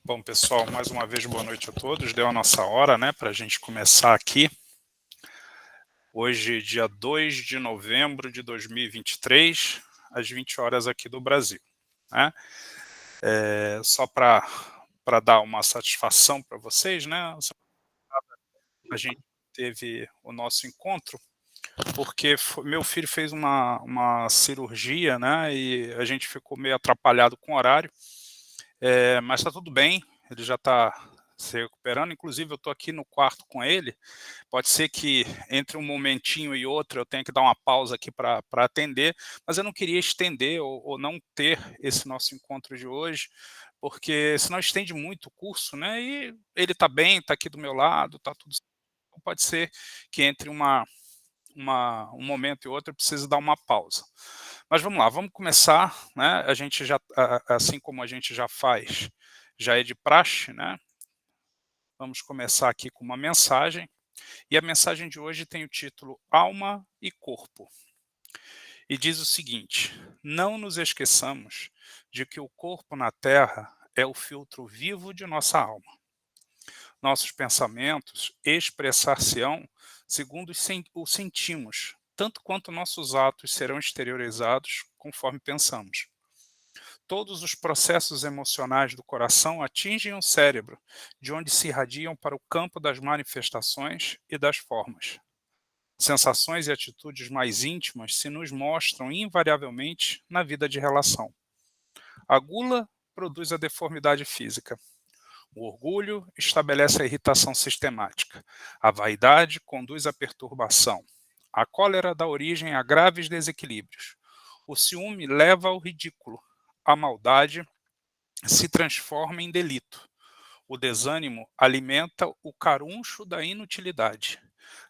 Bom, pessoal, mais uma vez boa noite a todos. Deu a nossa hora, né, para a gente começar aqui. Hoje, dia 2 de novembro de 2023, às 20 horas aqui do Brasil, né? Só para dar uma satisfação para vocês, né? A gente teve o nosso encontro porque meu filho fez uma cirurgia, né, e a gente ficou meio atrapalhado com o horário, mas está tudo bem, ele já está se recuperando, inclusive eu estou aqui no quarto com ele, pode ser que entre um momentinho e outro eu tenha que dar uma pausa aqui para atender, mas eu não queria estender ou não ter esse nosso encontro de hoje, porque senão estende muito o curso, né, e ele está bem, está aqui do meu lado, está tudo certo. Então pode ser que entre um momento e outro eu preciso dar uma pausa. Mas vamos lá, vamos começar, né? A gente já, assim como a gente já faz, já é de praxe, né? Vamos começar aqui com uma mensagem, e a mensagem de hoje tem o título Alma e Corpo. E diz o seguinte: não nos esqueçamos de que o corpo na Terra é o filtro vivo de nossa alma. Nossos pensamentos expressar-se-ão segundo o sentimos, tanto quanto nossos atos serão exteriorizados conforme pensamos. Todos os processos emocionais do coração atingem o cérebro, de onde se irradiam para o campo das manifestações e das formas. Sensações e atitudes mais íntimas se nos mostram invariavelmente na vida de relação. A gula produz a deformidade física. O orgulho estabelece a irritação sistemática. A vaidade conduz à perturbação. A cólera dá origem a graves desequilíbrios. O ciúme leva ao ridículo. A maldade se transforma em delito. O desânimo alimenta o caruncho da inutilidade.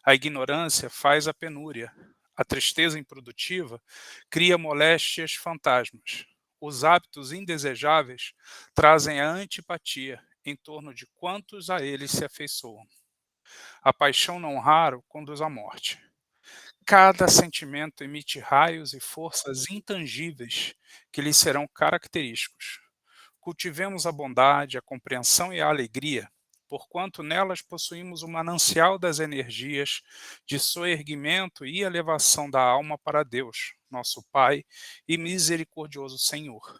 A ignorância faz a penúria. A tristeza improdutiva cria moléstias fantasmas. Os hábitos indesejáveis trazem a antipatia em torno de quantos a eles se afeiçoam. A paixão não raro conduz à morte. Cada sentimento emite raios e forças intangíveis que lhe serão característicos. Cultivemos a bondade, a compreensão e a alegria, porquanto nelas possuímos o manancial das energias de soerguimento e elevação da alma para Deus, nosso Pai e misericordioso Senhor.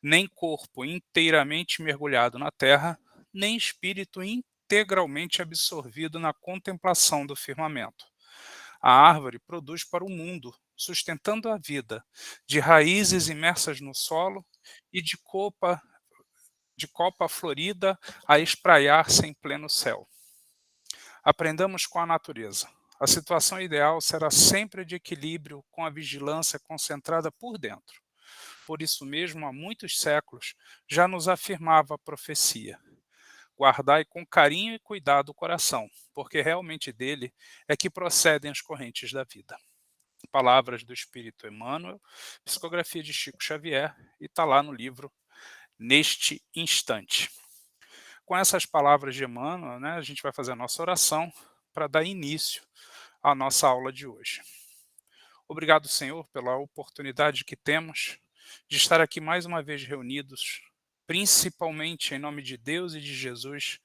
Nem corpo inteiramente mergulhado na terra, nem espírito integralmente absorvido na contemplação do firmamento. A árvore produz para o mundo, sustentando a vida, de raízes imersas no solo e de copa florida a espraiar-se em pleno céu. Aprendamos com a natureza. A situação ideal será sempre de equilíbrio, com a vigilância concentrada por dentro. Por isso mesmo, há muitos séculos, já nos afirmava a profecia: guardai com carinho e cuidado o coração, porque realmente dele é que procedem as correntes da vida. Palavras do Espírito Emmanuel, psicografia de Chico Xavier, e está lá no livro Neste Instante. Com essas palavras de Emmanuel, né, a gente vai fazer a nossa oração para dar início à nossa aula de hoje. Obrigado, Senhor, pela oportunidade que temos de estar aqui mais uma vez reunidos, principalmente em nome de Deus e de Jesus,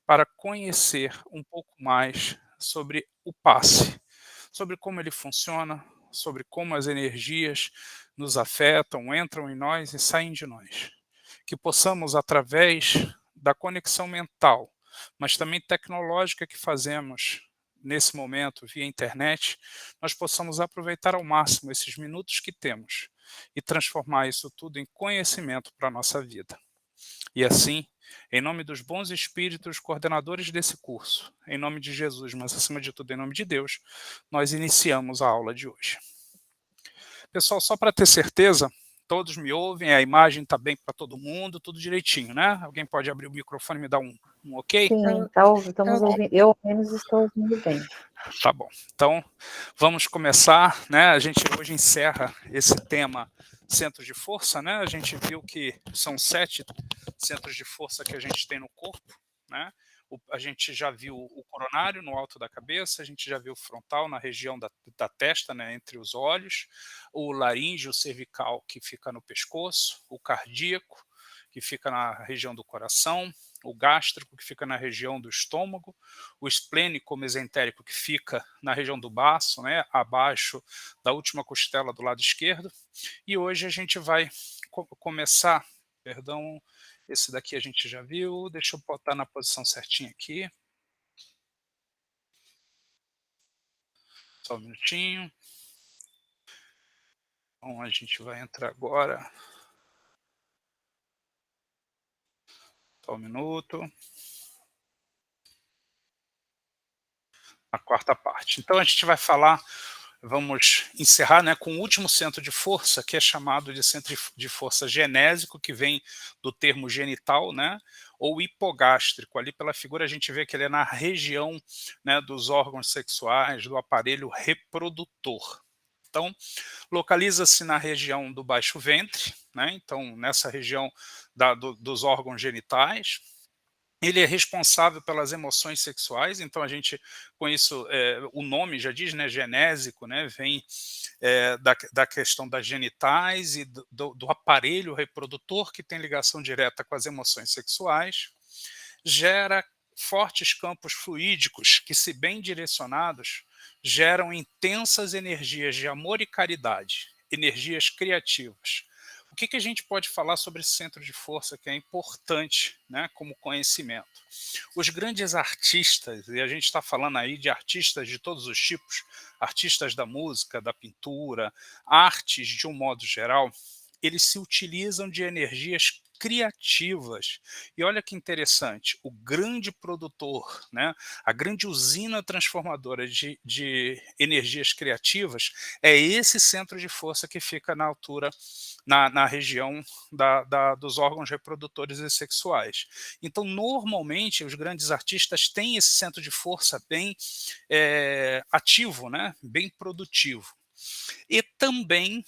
para conhecer um pouco mais sobre o passe, sobre como ele funciona, sobre como as energias nos afetam, entram em nós e saem de nós. Que possamos, através da conexão mental, mas também tecnológica que fazemos nesse momento via internet, nós possamos aproveitar ao máximo esses minutos que temos e transformar isso tudo em conhecimento para a nossa vida. E assim, em nome dos bons espíritos coordenadores desse curso, em nome de Jesus, mas acima de tudo em nome de Deus, nós iniciamos a aula de hoje. Pessoal, só para ter certeza, todos me ouvem, a imagem está bem para todo mundo, tudo direitinho, né? Alguém pode abrir o microfone e me dar um ok? Sim, estamos ouvindo. Eu, ao menos, estou ouvindo bem. Tá bom. Então, vamos começar, né? A gente hoje encerra esse tema centros de força, né? A gente viu que são 7 centros de força que a gente tem no corpo, né? A gente já viu o coronário no alto da cabeça, a gente já viu o frontal na região da testa, né, entre os olhos, o laríngeo cervical que fica no pescoço, o cardíaco que fica na região do coração, o gástrico, que fica na região do estômago, o esplênico mesentérico, que fica na região do baço, né, abaixo da última costela do lado esquerdo. E hoje a gente vai começar, perdão, esse daqui a gente já viu, deixa eu botar na posição certinha aqui. Só um minutinho. Então a gente vai entrar agora. Só um minuto. A quarta parte. Então a gente vai falar, vamos encerrar, né, com o último centro de força, que é chamado de centro de força genésico, que vem do termo genital, né, ou hipogástrico. Ali pela figura a gente vê que ele é na região, né, dos órgãos sexuais, do aparelho reprodutor. Então, localiza-se na região do baixo ventre, né, então nessa região dos órgãos genitais. Ele é responsável pelas emoções sexuais, então a gente, com isso, o nome já diz, né, genésico, né, vem da questão das genitais e do aparelho reprodutor, que tem ligação direta com as emoções sexuais. Gera fortes campos fluídicos que, se bem direcionados, geram intensas energias de amor e caridade, energias criativas. O que a gente pode falar sobre esse centro de força que é importante, né, como conhecimento? Os grandes artistas, e a gente está falando aí de artistas de todos os tipos, artistas da música, da pintura, artes de um modo geral, eles se utilizam de energias criativas. E olha que interessante, o grande produtor, né, a grande usina transformadora de energias criativas é esse centro de força que fica na altura, na região dos órgãos reprodutores e sexuais. Então, normalmente, os grandes artistas têm esse centro de força bem ativo, né, bem produtivo. E também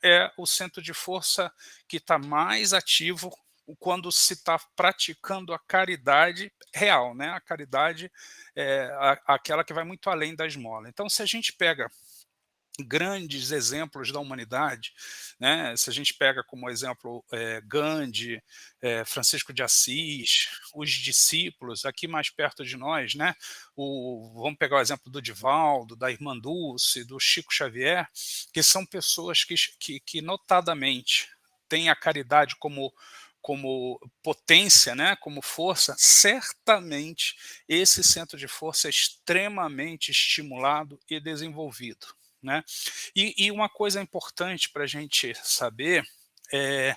é o centro de força que está mais ativo quando se está praticando a caridade real, né? A caridade é aquela que vai muito além da esmola. Então, se a gente pega grandes exemplos da humanidade, né? Se a gente pega como exemplo Gandhi, Francisco de Assis, os discípulos aqui mais perto de nós, né? Vamos pegar o exemplo do Divaldo, da Irmã Dulce, do Chico Xavier, que são pessoas que notadamente têm a caridade como potência, né, como força. Certamente esse centro de força é extremamente estimulado e desenvolvido, né? E uma coisa importante para a gente saber é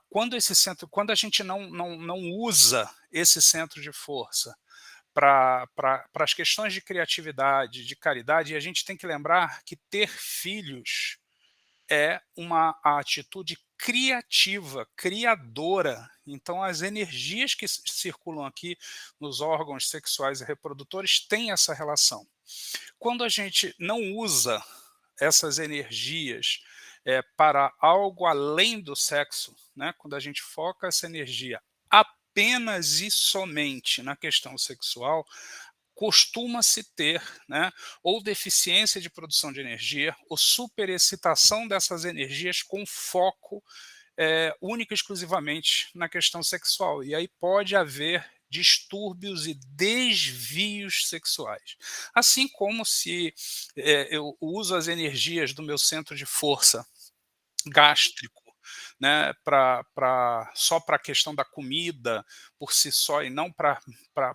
quando a gente não usa esse centro de força para as questões de criatividade, de caridade, e a gente tem que lembrar que ter filhos é uma atitude criativa, criadora. Então, as energias que circulam aqui nos órgãos sexuais e reprodutores têm essa relação. Quando a gente não usa essas energias para algo além do sexo, né? Quando a gente foca essa energia apenas e somente na questão sexual, costuma-se ter, né, ou deficiência de produção de energia, ou superexcitação dessas energias com foco única e exclusivamente na questão sexual. E aí pode haver distúrbios e desvios sexuais. Assim como se eu uso as energias do meu centro de força gástrico, né, só para a questão da comida por si só e não para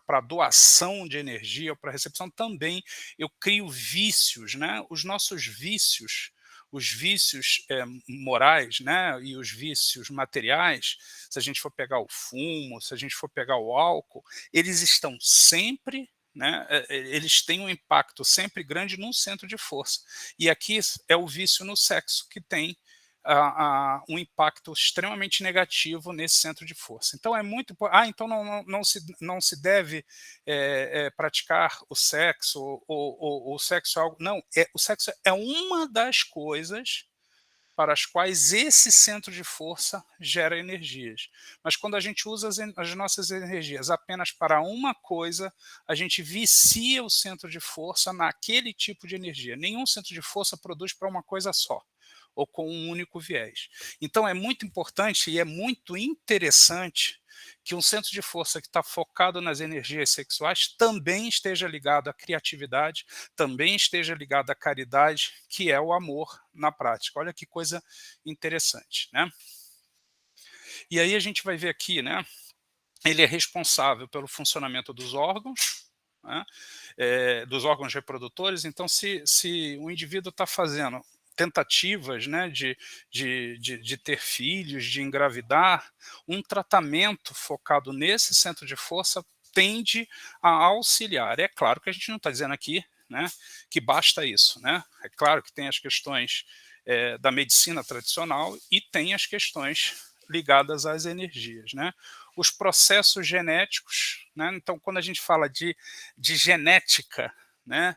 a doação de energia ou para recepção, também eu crio vícios, né? Os nossos vícios, os vícios morais, né, e os vícios materiais, se a gente for pegar o fumo, se a gente for pegar o álcool, eles estão sempre, né, eles têm um impacto sempre grande num centro de força. E aqui é o vício no sexo que tem um impacto extremamente negativo nesse centro de força. Então é muito então não se deve praticar o sexo, ou o sexo é algo. Não, o sexo é uma das coisas para as quais esse centro de força gera energias. Mas quando a gente usa as nossas energias apenas para uma coisa, a gente vicia o centro de força naquele tipo de energia. Nenhum centro de força produz para uma coisa só. ou com um único viés. Então é muito importante e é muito interessante que um centro de força que está focado nas energias sexuais também esteja ligado à criatividade, também esteja ligado à caridade, que é o amor na prática. Olha que coisa interessante, né? E aí a gente vai ver aqui, né? Ele é responsável pelo funcionamento dos órgãos, né, dos órgãos reprodutores. Então, se o indivíduo está fazendo tentativas, né, de ter filhos, de engravidar, um tratamento focado nesse centro de força tende a auxiliar. É claro que a gente não está dizendo aqui, né, que basta isso, né? É claro que tem as questões da medicina tradicional e tem as questões ligadas às energias, né? Os processos genéticos, né? Então, quando a gente fala de genética, né,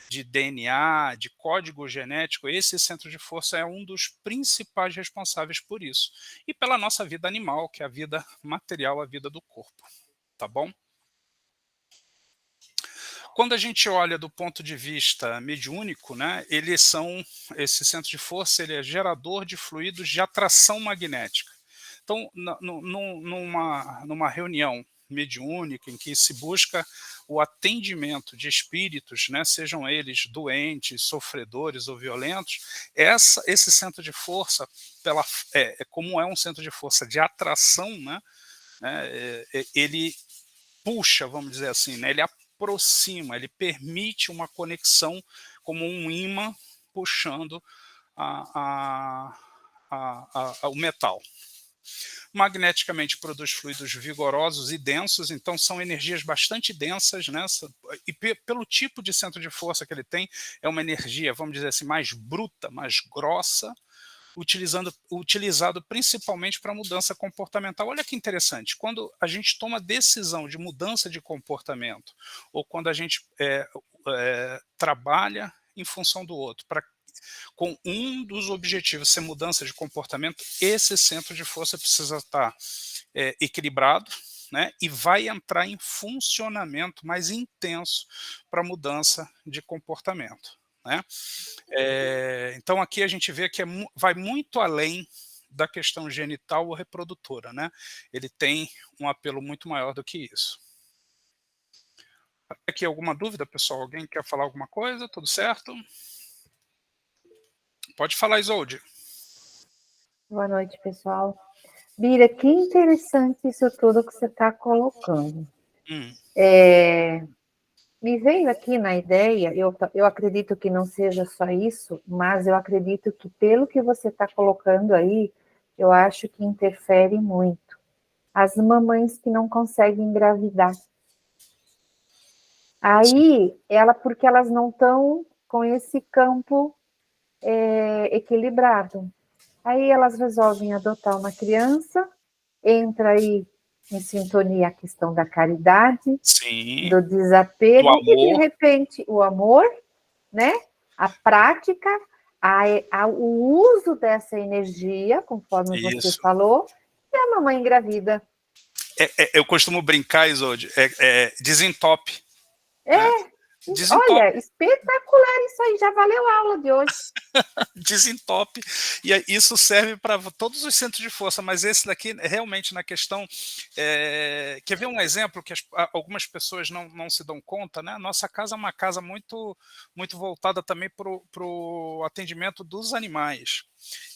de DNA, de código genético, esse centro de força é um dos principais responsáveis por isso. E pela nossa vida animal, que é a vida material, a vida do corpo, tá bom? Quando a gente olha do ponto de vista mediúnico, né, esse centro de força ele é gerador de fluidos de atração magnética. Então, numa reunião mediúnica em que se busca o atendimento de espíritos, né, sejam eles doentes, sofredores ou violentos, esse centro de força, como é um centro de força de atração, né, ele puxa, vamos dizer assim, né, ele aproxima, ele permite uma conexão como um ímã puxando o metal. Magneticamente produz fluidos vigorosos e densos, então são energias bastante densas, né? E pelo tipo de centro de força que ele tem, é uma energia, vamos dizer assim, mais bruta, mais grossa, utilizado principalmente para mudança comportamental. Olha que interessante, quando a gente toma decisão de mudança de comportamento, ou quando a gente trabalha em função do outro, com um dos objetivos ser mudança de comportamento, esse centro de força precisa estar equilibrado, né, e vai entrar em funcionamento mais intenso para mudança de comportamento, né? Então aqui a gente vê que vai muito além da questão genital ou reprodutora, né? Ele tem um apelo muito maior do que isso. Aqui alguma dúvida, pessoal? Alguém quer falar alguma coisa? Tudo certo? Pode falar, Isolde. Boa noite, pessoal. Bira, que interessante isso tudo que você está colocando. Me veio aqui na ideia, eu acredito que não seja só isso, mas eu acredito que pelo que você está colocando aí, eu acho que interfere muito. As mamães que não conseguem engravidar. Aí, porque elas não estão com esse campo equilibrado. Aí elas resolvem adotar uma criança, entra aí em sintonia a questão da caridade, Sim, do desapego, do e de amor. repente o amor, né? A prática, o uso dessa energia, conforme você falou, e a mamãe engravida. Eu costumo brincar, Isolde, desentope. Olha, espetacular isso aí, já valeu a aula de hoje. Desentope, e isso serve para todos os centros de força, mas esse daqui realmente na questão, quer ver um exemplo que algumas pessoas não se dão conta, né? Nossa casa é uma casa muito, muito voltada também para o atendimento dos animais,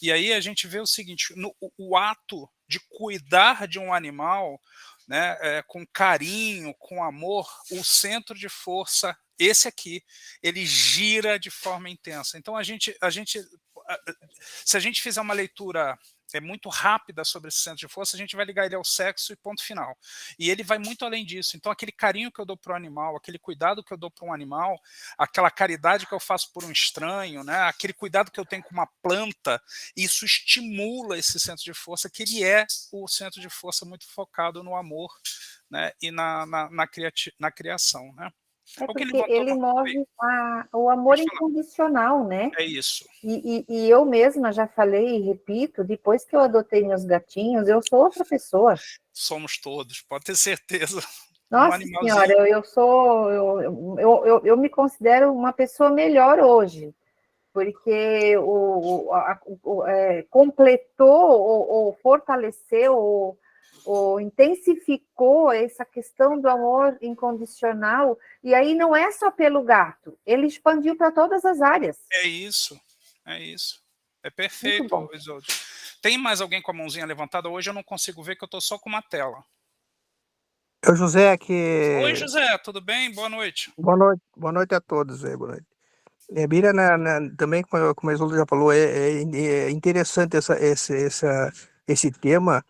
e aí a gente vê o seguinte, o ato de cuidar de um animal, né, com carinho, com amor, o centro de força, esse aqui, ele gira de forma intensa. Então, se a gente fizer uma leitura muito rápida sobre esse centro de força, a gente vai ligar ele ao sexo e ponto final. E ele vai muito além disso. Então, aquele carinho que eu dou para o animal, aquele cuidado que eu dou para um animal, aquela caridade que eu faço por um estranho, né, aquele cuidado que eu tenho com uma planta, isso estimula esse centro de força, que ele é o centro de força muito focado no amor, né, e na criação, né? Porque ele move o amor incondicional, né? É isso. E eu mesma já falei e repito, depois que eu adotei meus gatinhos, eu sou outra pessoa. Somos todos, pode ter certeza. Nossa senhora, eu me considero uma pessoa melhor hoje. porque completou ou fortaleceu ou intensificou essa questão do amor incondicional, e aí não é só pelo gato, ele expandiu para todas as áreas. É isso, é isso. É Muito perfeito, bom. Isolde. Tem mais alguém com a mãozinha levantada? Hoje eu não consigo ver, que eu estou só com uma tela. É o José Oi, que... José, tudo bem? Boa noite. Boa noite a todos, boa noite. Mira, também, como a Isolda já falou, é interessante esse tema.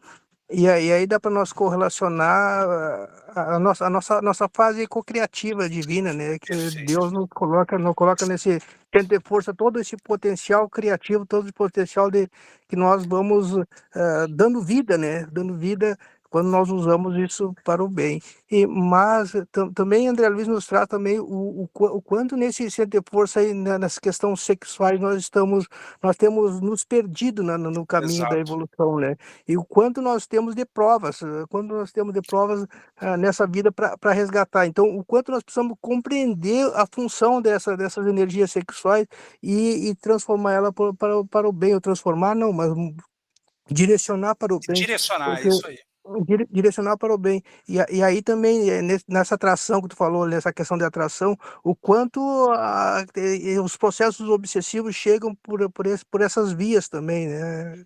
E aí dá para nós correlacionar a nossa fase cocriativa divina, né? Que Perfeito. Deus nos coloca nesse centro de força todo esse potencial criativo, todo esse potencial de que nós vamos dando vida, né? Dando vida quando nós usamos isso para o bem. Mas também André Luiz nos traz também o quanto nesse centro de força aí, nas questões sexuais nós temos nos perdido no caminho da Exato. evolução, né? E o quanto nós temos de provas, nessa vida para resgatar. Então, o quanto nós precisamos compreender a função dessas energias sexuais e transformar ela para o bem, ou transformar, não, mas direcionar para o bem, Direcionar, porque isso aí. direcionar para o bem. E aí também, nessa atração que tu falou, nessa questão de atração, o quanto os processos obsessivos chegam por essas vias também, né?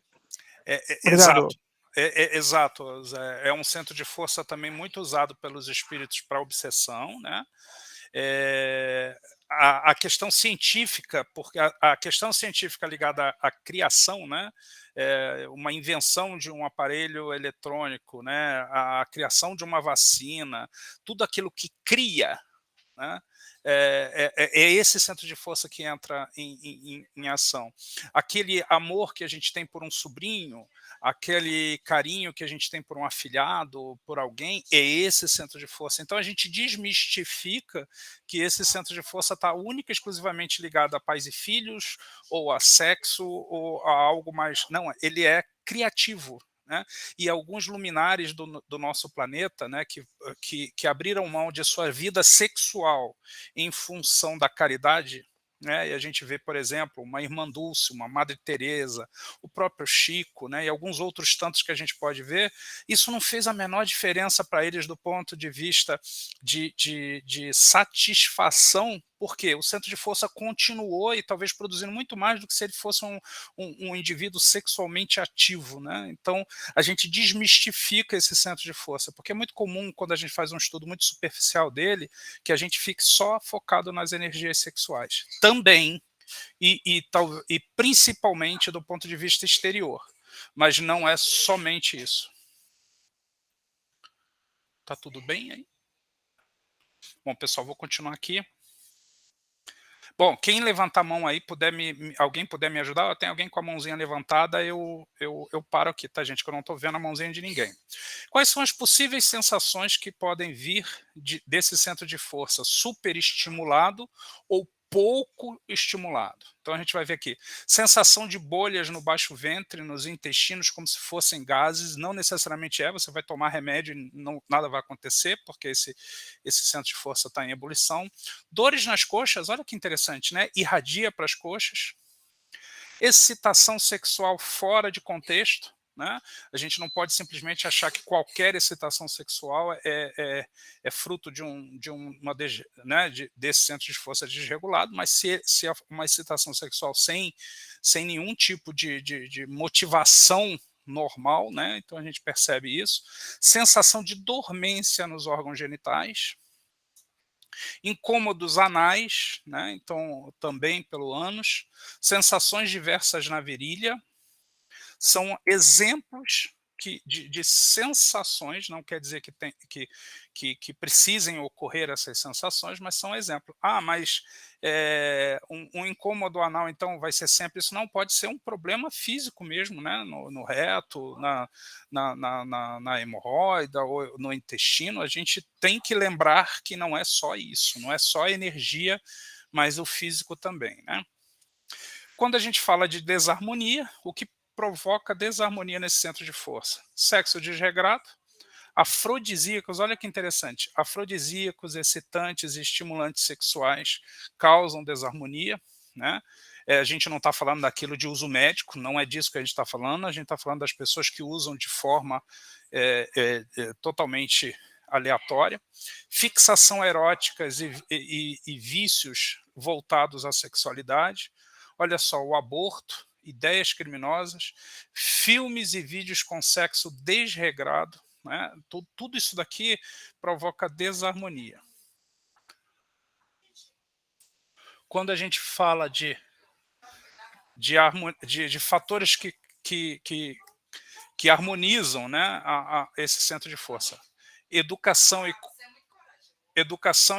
Exato. Obrigado. Exato, Zé. É um centro de força também muito usado pelos espíritos para obsessão, né? A questão científica, porque a questão científica ligada à criação, né? Uma invenção de um aparelho eletrônico, né? A criação de uma vacina, tudo aquilo que cria, né? É esse centro de força que entra em ação. Aquele amor que a gente tem por um sobrinho, aquele carinho que a gente tem por um afilhado, por alguém, é esse centro de força. Então a gente desmistifica que esse centro de força está única e exclusivamente ligado a pais e filhos, ou a sexo, ou a algo mais. Não, ele é criativo. Né? E alguns luminares do nosso planeta, né, que abriram mão de sua vida sexual em função da caridade, né? E a gente vê, por exemplo, uma Irmã Dulce, uma Madre Teresa, o próprio Chico, né, e alguns outros tantos que a gente pode ver. Isso não fez a menor diferença para eles do ponto de vista de satisfação, porque o centro de força continuou e talvez produzindo muito mais do que se ele fosse um indivíduo sexualmente ativo, né? Então a gente desmistifica esse centro de força, porque é muito comum, quando a gente faz um estudo muito superficial dele, que a gente fique só focado nas energias sexuais. Também, e principalmente do ponto de vista exterior, mas não é somente isso. Tá tudo bem aí? Bom, pessoal, vou continuar aqui. Bom, quem levantar a mão aí, alguém puder me ajudar, tem alguém com a mãozinha levantada, eu paro aqui, tá, gente? Que eu não estou vendo a mãozinha de ninguém. Quais são as possíveis sensações que podem vir desse centro de força superestimulado ou pouco estimulado? Então a gente vai ver aqui, sensação de bolhas no baixo ventre, nos intestinos, como se fossem gases, não necessariamente você vai tomar remédio e nada vai acontecer, porque esse centro de força está em ebulição. Dores nas coxas, olha que interessante, né? Irradia para as coxas. Excitação sexual fora de contexto, né? A gente não pode simplesmente achar que qualquer excitação sexual é fruto desse centro de força desregulado, mas se é uma excitação sexual sem nenhum tipo de motivação normal, né? Então a gente percebe isso. Sensação de dormência nos órgãos genitais. Incômodos anais, né? Então também pelo ânus. Sensações diversas na virilha. São exemplos de sensações, não quer dizer que precisem ocorrer essas sensações, mas são exemplos. Mas um incômodo anal, então, vai ser sempre isso? Não, pode ser um problema físico mesmo, né? No reto, na hemorroida ou no intestino. A gente tem que lembrar que não é só isso, não é só energia, mas o físico também, né? Quando a gente fala de desarmonia, o que provoca desarmonia nesse centro de força? Sexo desregrado, afrodisíacos, olha que interessante, afrodisíacos, excitantes e estimulantes sexuais causam desarmonia, né? a gente não está falando daquilo de uso médico, não é disso que a gente está falando, a gente está falando das pessoas que usam de forma totalmente aleatória, fixação eróticas e vícios voltados à sexualidade, olha só, o aborto, ideias criminosas, filmes e vídeos com sexo desregrado, né? Tudo isso daqui provoca desarmonia. Quando a gente fala de fatores que harmonizam, né, esse centro de força, educação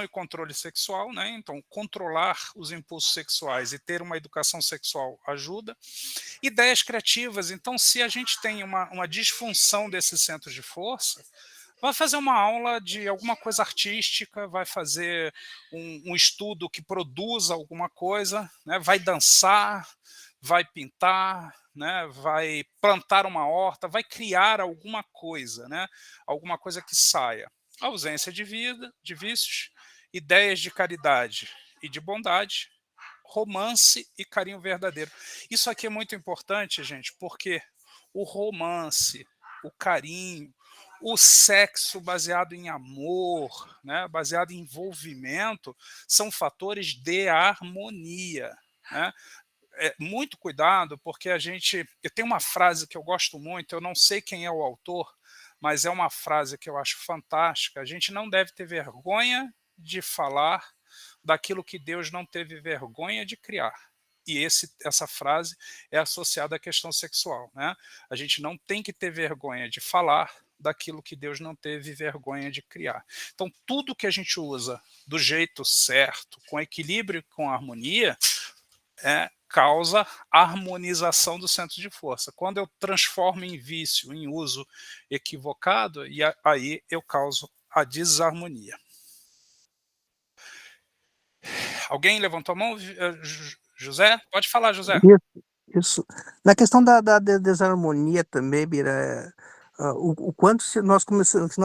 e controle sexual, né? Então, controlar os impulsos sexuais e ter uma educação sexual ajuda. Ideias criativas. Então, se a gente tem uma disfunção desses centros de força, vai fazer uma aula de alguma coisa artística, vai fazer um estudo que produza alguma coisa, né? Vai dançar, vai pintar, né? Vai plantar uma horta, vai criar alguma coisa, né? Alguma coisa que saia. Ausência de vida, de vícios, ideias de caridade e de bondade, romance e carinho verdadeiro. Isso aqui é muito importante, gente, porque o romance, o carinho, o sexo baseado em amor, né, baseado em envolvimento, são fatores de harmonia, né? Muito cuidado, porque eu tenho uma frase que eu gosto muito, eu não sei quem é o autor, mas é uma frase que eu acho fantástica. A gente não deve ter vergonha de falar daquilo que Deus não teve vergonha de criar. E essa frase é associada à questão sexual, né? A gente não tem que ter vergonha de falar daquilo que Deus não teve vergonha de criar. Então, tudo que a gente usa do jeito certo, com equilíbrio e com harmonia, causa harmonização do centro de força. Quando eu transformo em vício, em uso equivocado, e aí eu causo a desarmonia. Alguém levantou a mão? José? Pode falar, José. Isso. Na questão da desarmonia também, Bira, o quanto se nós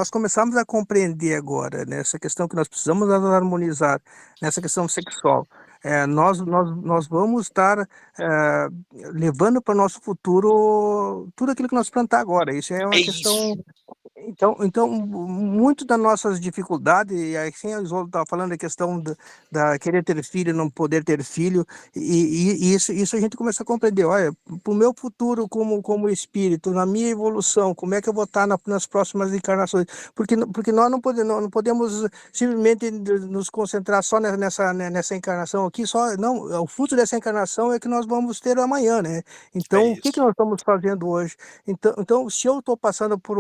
começarmos a compreender agora, né, essa questão que nós precisamos nos harmonizar nessa questão sexual, nós vamos estar levando para o nosso futuro tudo aquilo que nós plantar agora. Isso é uma questão. Então, muito das nossas dificuldades, e assim a Isolda estava falando, a questão da querer ter filho, não poder ter filho, e isso a gente começa a compreender. Olha, para o meu futuro como espírito, na minha evolução, como é que eu vou estar nas próximas encarnações? Porque nós não podemos simplesmente nos concentrar só nessa encarnação aqui, não, o fruto dessa encarnação é que nós vamos ter amanhã, né? Então, o que nós estamos fazendo hoje? Então, se eu estou passando por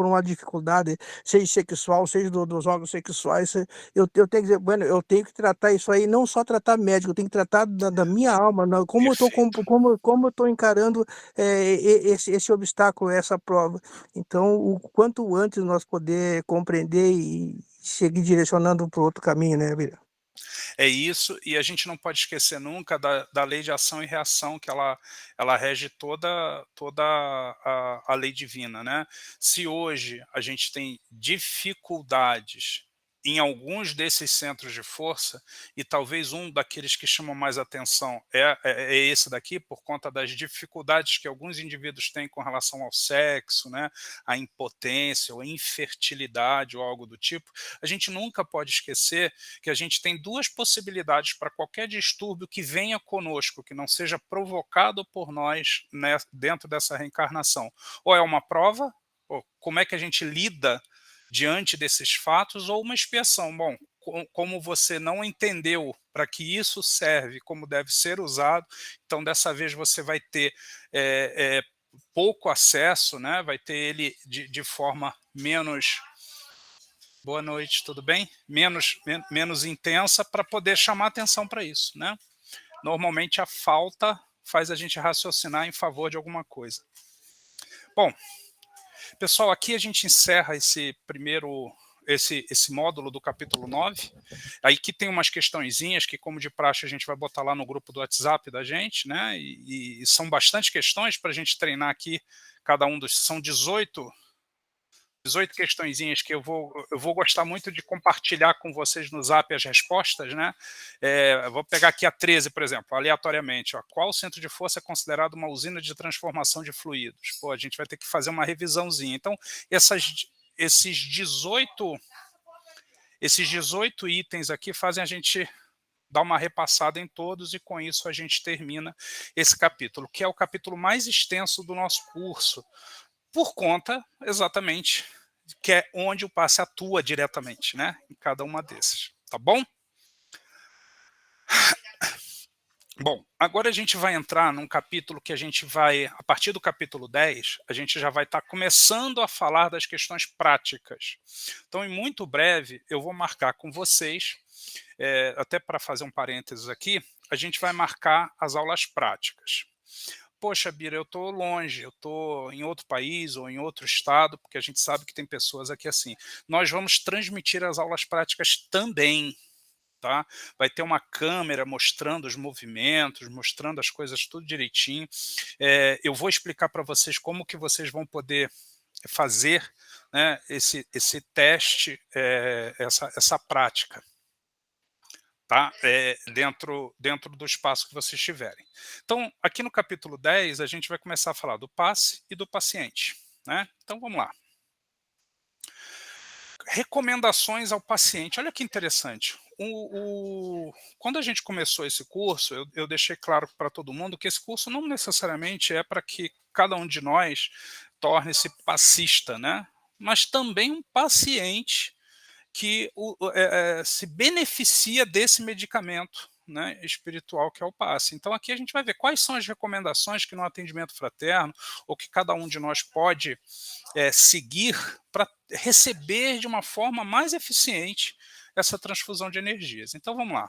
uma dificuldade, seja sexual, seja dos órgãos sexuais, eu tenho que dizer, bueno, eu tenho que tratar isso aí, não só tratar médico, eu tenho que tratar da minha alma, como eu estou encarando esse obstáculo, essa prova. Então, o quanto antes nós poder compreender e seguir direcionando para o outro caminho, né, Bira? É isso, e a gente não pode esquecer nunca da lei de ação e reação, que ela rege toda a lei divina, né? Se hoje a gente tem dificuldades em alguns desses centros de força, e talvez um daqueles que chamam mais atenção é esse daqui, por conta das dificuldades que alguns indivíduos têm com relação ao sexo, né, a impotência, ou a infertilidade, ou algo do tipo, a gente nunca pode esquecer que a gente tem duas possibilidades para qualquer distúrbio que venha conosco, que não seja provocado por nós, né, dentro dessa reencarnação. Ou é uma prova, ou como é que a gente lida diante desses fatos, ou uma expiação. Bom, como você não entendeu para que isso serve, como deve ser usado, então dessa vez você vai ter pouco acesso, né? Vai ter ele de forma menos... Boa noite, tudo bem? Menos intensa, para poder chamar atenção para isso, né? Normalmente a falta faz a gente raciocinar em favor de alguma coisa. Bom, pessoal, aqui a gente encerra esse módulo do capítulo 9. Aí que tem umas questõezinhas que, como de praxe, a gente vai botar lá no grupo do WhatsApp da gente, né? E são bastante questões para a gente treinar aqui, cada um dos... São 18 18 questõezinhas que eu vou gostar muito de compartilhar com vocês no Zap as respostas, né? Eu vou pegar aqui a 13, por exemplo, aleatoriamente. Ó, qual centro de força é considerado uma usina de transformação de fluidos? Pô, a gente vai ter que fazer uma revisãozinha. Então, esses 18 itens aqui fazem a gente dar uma repassada em todos e com isso a gente termina esse capítulo, que é o capítulo mais extenso do nosso curso, por conta, exatamente, que é onde o passe atua diretamente, né? Em cada uma desses, tá bom? Bom, agora a gente vai entrar num capítulo que a gente vai, a partir do capítulo 10, a gente já vai estar começando a falar das questões práticas. Então, em muito breve, eu vou marcar com vocês, até para fazer um parênteses aqui, a gente vai marcar as aulas práticas. Poxa, Bira, eu estou longe, eu estou em outro país ou em outro estado, porque a gente sabe que tem pessoas aqui assim. Nós vamos transmitir as aulas práticas também, tá? Vai ter uma câmera mostrando os movimentos, mostrando as coisas tudo direitinho. Eu vou explicar para vocês como que vocês vão poder fazer, né, esse teste, essa prática. Tá? Dentro do espaço que vocês tiverem. Então, aqui no capítulo 10, a gente vai começar a falar do passe e do paciente, né? Então, vamos lá. Recomendações ao paciente. Olha que interessante. Quando a gente começou esse curso, eu deixei claro para todo mundo que esse curso não necessariamente é para que cada um de nós torne-se passista, né? Mas também um paciente que se beneficia desse medicamento, né, espiritual que é o passe. Então aqui a gente vai ver quais são as recomendações que no atendimento fraterno, ou que cada um de nós pode seguir para receber de uma forma mais eficiente essa transfusão de energias. Então vamos lá.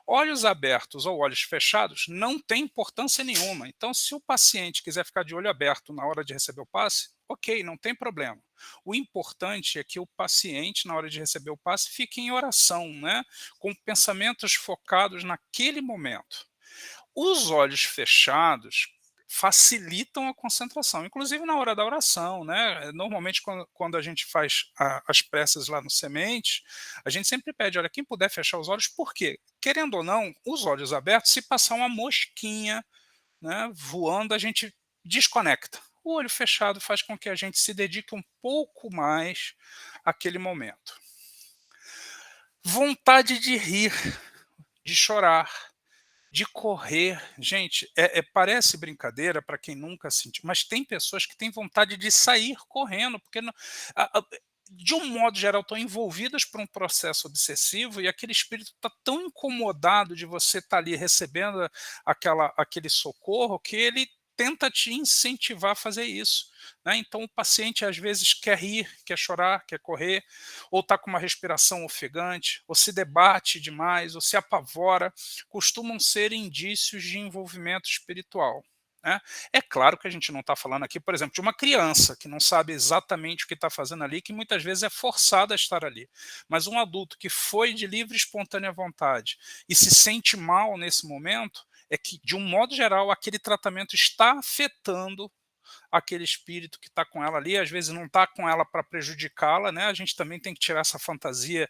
Olhos abertos ou olhos fechados não tem importância nenhuma. Então, se o paciente quiser ficar de olho aberto na hora de receber o passe, ok, não tem problema. O importante é que o paciente, na hora de receber o passe, fique em oração, né? Com pensamentos focados naquele momento. Os olhos fechados facilitam a concentração, inclusive na hora da oração, né? Normalmente, quando a gente faz as preces lá no Semente, a gente sempre pede, olha, quem puder fechar os olhos, por quê? Querendo ou não, os olhos abertos, se passar uma mosquinha, né, voando, a gente desconecta. O olho fechado faz com que a gente se dedique um pouco mais àquele momento. Vontade de rir, de chorar, de correr. Gente, parece brincadeira para quem nunca sentiu, mas tem pessoas que têm vontade de sair correndo, porque de um modo geral estão envolvidas por um processo obsessivo e aquele espírito está tão incomodado de você estar ali recebendo aquele socorro que ele tenta te incentivar a fazer isso, né? Então o paciente às vezes quer rir, quer chorar, quer correr, ou está com uma respiração ofegante, ou se debate demais, ou se apavora, costumam ser indícios de envolvimento espiritual, né? É claro que a gente não está falando aqui, por exemplo, de uma criança que não sabe exatamente o que está fazendo ali, que muitas vezes é forçada a estar ali, mas um adulto que foi de livre e espontânea vontade e se sente mal nesse momento, é que, de um modo geral, aquele tratamento está afetando aquele espírito que está com ela ali, às vezes não está com ela para prejudicá-la, né? A gente também tem que tirar essa fantasia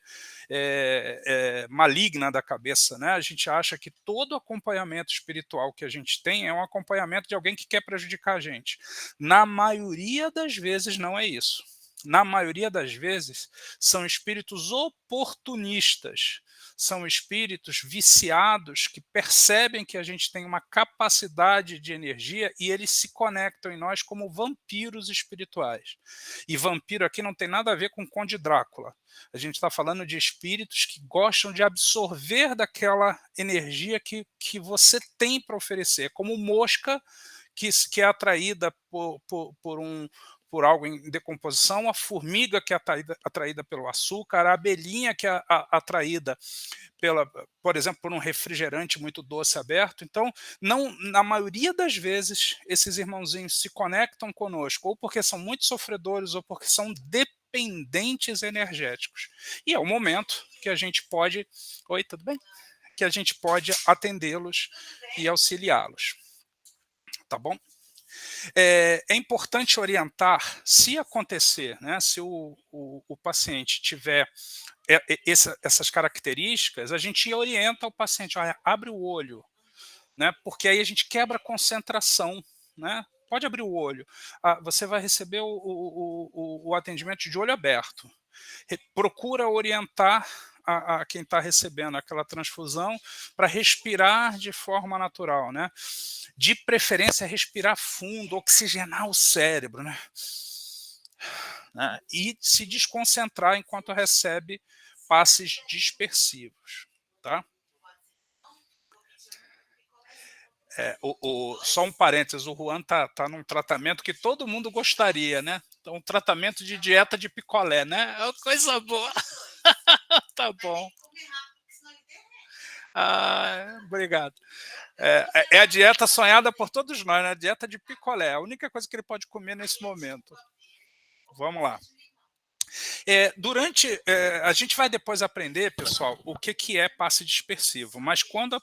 maligna da cabeça, né? A gente acha que todo acompanhamento espiritual que a gente tem é um acompanhamento de alguém que quer prejudicar a gente. Na maioria das vezes não é isso. Na maioria das vezes são espíritos oportunistas, são espíritos viciados que percebem que a gente tem uma capacidade de energia e eles se conectam em nós como vampiros espirituais. E vampiro aqui não tem nada a ver com Conde Drácula. A gente está falando de espíritos que gostam de absorver daquela energia que você tem para oferecer, como mosca que é atraída por algo em decomposição, a formiga que é atraída pelo açúcar, a abelhinha que é atraída, por exemplo, por um refrigerante muito doce aberto. Então, na maioria das vezes, esses irmãozinhos se conectam conosco, ou porque são muito sofredores, ou porque são dependentes energéticos. E é o momento que a gente pode... Oi, tudo bem? Que a gente pode atendê-los e auxiliá-los. Tá bom? É importante orientar, se acontecer, né, se o paciente tiver essas características, a gente orienta o paciente, olha, abre o olho, né, porque aí a gente quebra a concentração, né? Pode abrir o olho, você vai receber o atendimento de olho aberto. Procura orientar a quem está recebendo aquela transfusão para respirar de forma natural, né? De preferência, respirar fundo, oxigenar o cérebro, né? E se desconcentrar enquanto recebe passes dispersivos, tá? Só um parênteses, o Juan tá num tratamento que todo mundo gostaria, né? Então, um tratamento de dieta de picolé, né? É uma coisa boa. Tá bom. Obrigado. É a dieta sonhada por todos nós, né? A dieta de picolé, a única coisa que ele pode comer nesse momento. Vamos lá. A gente vai depois aprender, pessoal, o que é passe dispersivo, mas quando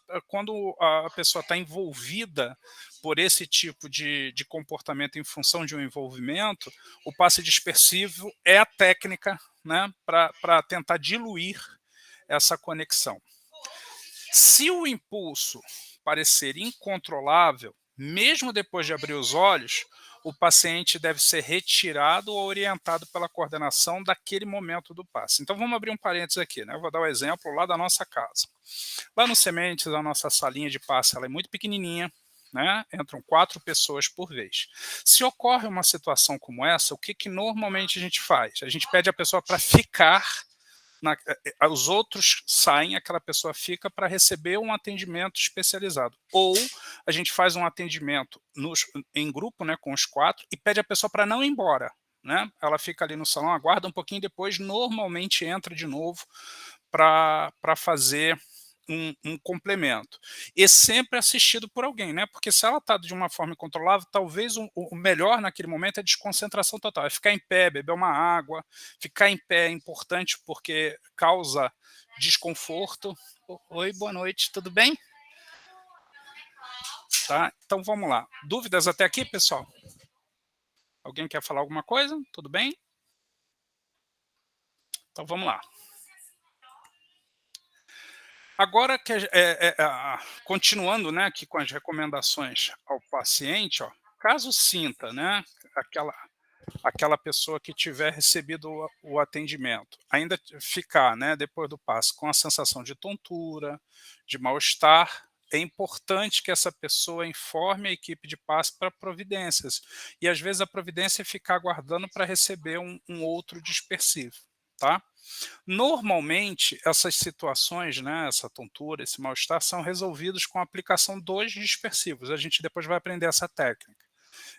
a pessoa está envolvida por esse tipo de comportamento em função de um envolvimento, o passe dispersivo é a técnica, né, para tentar diluir essa conexão. Se o impulso parecer incontrolável, mesmo depois de abrir os olhos, o paciente deve ser retirado ou orientado pela coordenação daquele momento do passe. Então, vamos abrir um parênteses aqui, né? Eu vou dar um exemplo lá da nossa casa. Lá no Sementes, a nossa salinha de passe ela é muito pequenininha, né? Entram 4 pessoas por vez. Se ocorre uma situação como essa, o que normalmente a gente faz? A gente pede a pessoa para ficar, os outros saem, aquela pessoa fica para receber um atendimento especializado. Ou a gente faz um atendimento em grupo, né, com os 4, e pede a pessoa para não ir embora, né? Ela fica ali no salão, aguarda um pouquinho, depois normalmente entra de novo para fazer um complemento. E sempre assistido por alguém, né? Porque se ela está de uma forma incontrolável, talvez o melhor naquele momento é desconcentração total. É ficar em pé, beber uma água. Ficar em pé é importante porque causa desconforto. Oi, boa noite, tudo bem? Tá? Então vamos lá. Dúvidas até aqui, pessoal? Alguém quer falar alguma coisa? Tudo bem? Então vamos lá. Agora, continuando, né, aqui com as recomendações ao paciente, ó, caso sinta, né, aquela pessoa que tiver recebido o atendimento, ainda ficar, né, depois do passe, com a sensação de tontura, de mal-estar, é importante que essa pessoa informe a equipe de passe para providências. E às vezes a providência é ficar aguardando para receber um outro dispersivo, tá? Normalmente, essas situações, né, essa tontura, esse mal-estar, são resolvidos com a aplicação dos dispersivos. A gente depois vai aprender essa técnica.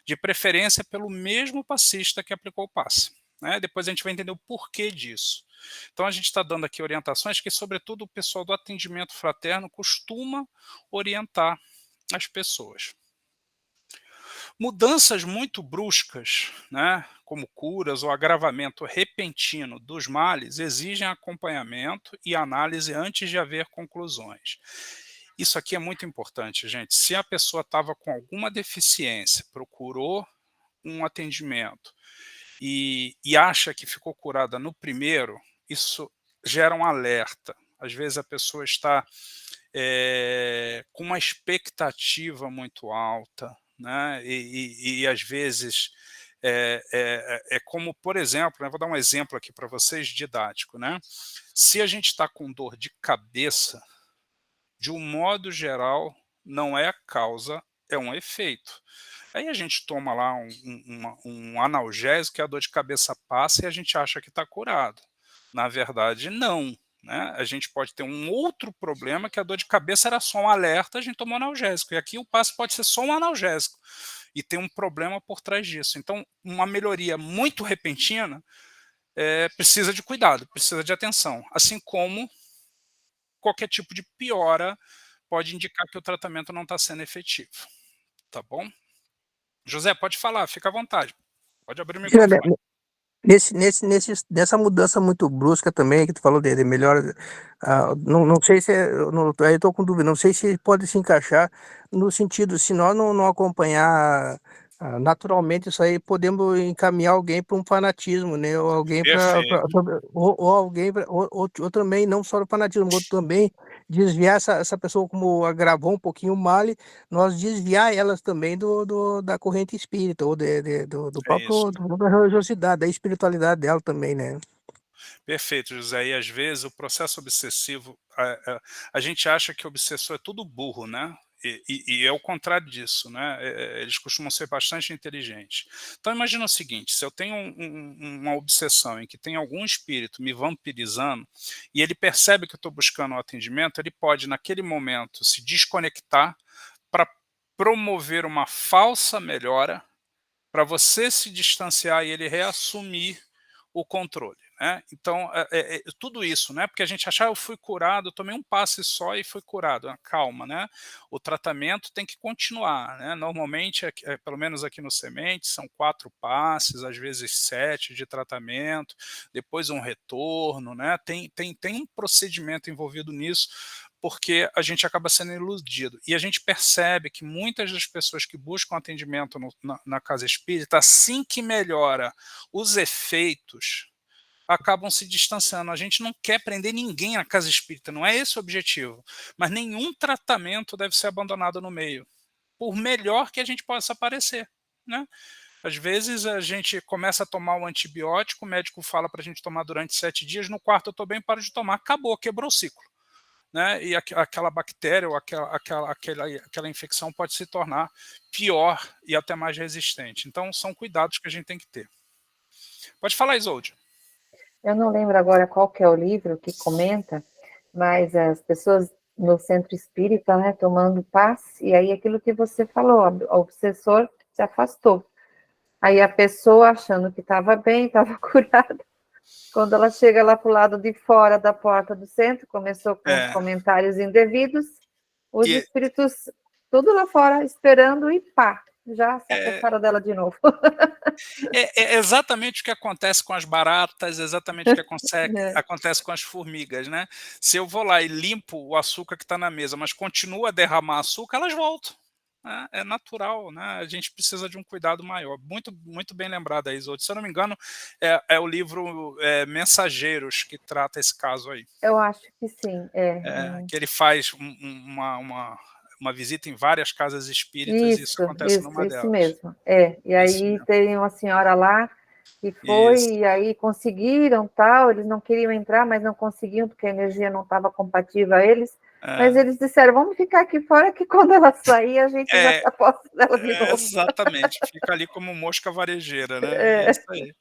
De preferência pelo mesmo passista que aplicou o passe, né? Depois a gente vai entender o porquê disso. Então, a gente está dando aqui orientações que, sobretudo, o pessoal do atendimento fraterno costuma orientar as pessoas. Mudanças muito bruscas, né, como curas ou agravamento repentino dos males, exigem acompanhamento e análise antes de haver conclusões. Isso aqui é muito importante, gente. Se a pessoa estava com alguma deficiência, procurou um atendimento e acha que ficou curada no primeiro, isso gera um alerta. Às vezes a pessoa está com uma expectativa muito alta, né? E às vezes é como, por exemplo, né? Vou dar um exemplo aqui para vocês didático, né? Se a gente está com dor de cabeça, de um modo geral, não é a causa, é um efeito. Aí a gente toma lá um analgésico que a dor de cabeça passa e a gente acha que está curado. Na verdade, não. Né? A gente pode ter um outro problema, que a dor de cabeça era só um alerta, a gente tomou analgésico. E aqui o passe pode ser só um analgésico. E tem um problema por trás disso. Então, uma melhoria muito repentina precisa de cuidado, precisa de atenção. Assim como qualquer tipo de piora pode indicar que o tratamento não está sendo efetivo. Tá bom? José, pode falar, fica à vontade. Pode abrir o microfone. Nessa mudança muito brusca também, que tu falou de melhor, não sei se, aí eu estou com dúvida, não sei se pode se encaixar no sentido, se nós não acompanhar Naturalmente, isso aí podemos encaminhar alguém para um fanatismo, né? Ou alguém para Perfeito. ou alguém ou também não só o fanatismo, ou também desviar essa pessoa como agravou um pouquinho o mal, nós desviar elas também da corrente espírita ou do É isso. próprio da religiosidade, da espiritualidade dela também, né? Perfeito, José. E às vezes o processo obsessivo, a gente acha que o obsessor é tudo burro, né? E é o contrário disso, né? Eles costumam ser bastante inteligentes. Então imagina o seguinte: se eu tenho uma obsessão em que tem algum espírito me vampirizando e ele percebe que eu estou buscando um atendimento, ele pode naquele momento se desconectar para promover uma falsa melhora, para você se distanciar e ele reassumir o controle, né? Então, tudo isso, né? Porque a gente acha, eu fui curado, tomei um passe só e fui curado. Calma, né? O tratamento tem que continuar, né? Normalmente, pelo menos aqui no Semente, são 4 passes, às vezes 7 de tratamento, depois um retorno, né? Tem um procedimento envolvido nisso, porque a gente acaba sendo iludido. E a gente percebe que muitas das pessoas que buscam atendimento na casa espírita, assim que melhora os efeitos, acabam se distanciando. A gente não quer prender ninguém na casa espírita, não é esse o objetivo. Mas nenhum tratamento deve ser abandonado no meio, por melhor que a gente possa parecer, né? Às vezes a gente começa a tomar um antibiótico, o médico fala para a gente tomar durante 7 dias, no quarto eu estou bem, paro de tomar, acabou, quebrou o ciclo. Né? E aquela bactéria ou aquela infecção pode se tornar pior e até mais resistente. Então, são cuidados que a gente tem que ter. Pode falar, Isolde. Eu não lembro agora qual que é o livro que comenta, mas as pessoas no centro espírita, né, tomando passe, e aí aquilo que você falou, o obsessor se afastou. Aí a pessoa achando que estava bem, estava curada. Quando ela chega lá para o lado de fora da porta do centro, começou com os comentários indevidos, os espíritos tudo lá fora esperando e pá, já se afastaram dela de novo. É exatamente o que acontece com as baratas, exatamente o que acontece com as formigas, né? Se eu vou lá e limpo o açúcar que está na mesa, mas continua a derramar açúcar, elas voltam. É natural, né? A gente precisa de um cuidado maior. Muito, muito bem lembrado aí, Isolde. Se eu não me engano, é o livro Mensageiros que trata esse caso aí. Eu acho que sim. Que ele faz uma visita em várias casas espíritas e isso acontece numa delas. Isso mesmo. E aí tem uma senhora lá que foi, e aí conseguiram tal, eles não queriam entrar, mas não conseguiam, porque a energia não estava compatível a eles. Mas eles disseram, vamos ficar aqui fora, que quando ela sair, a gente já está posse dela de novo. Exatamente, fica ali como mosca varejeira, né? É isso aí.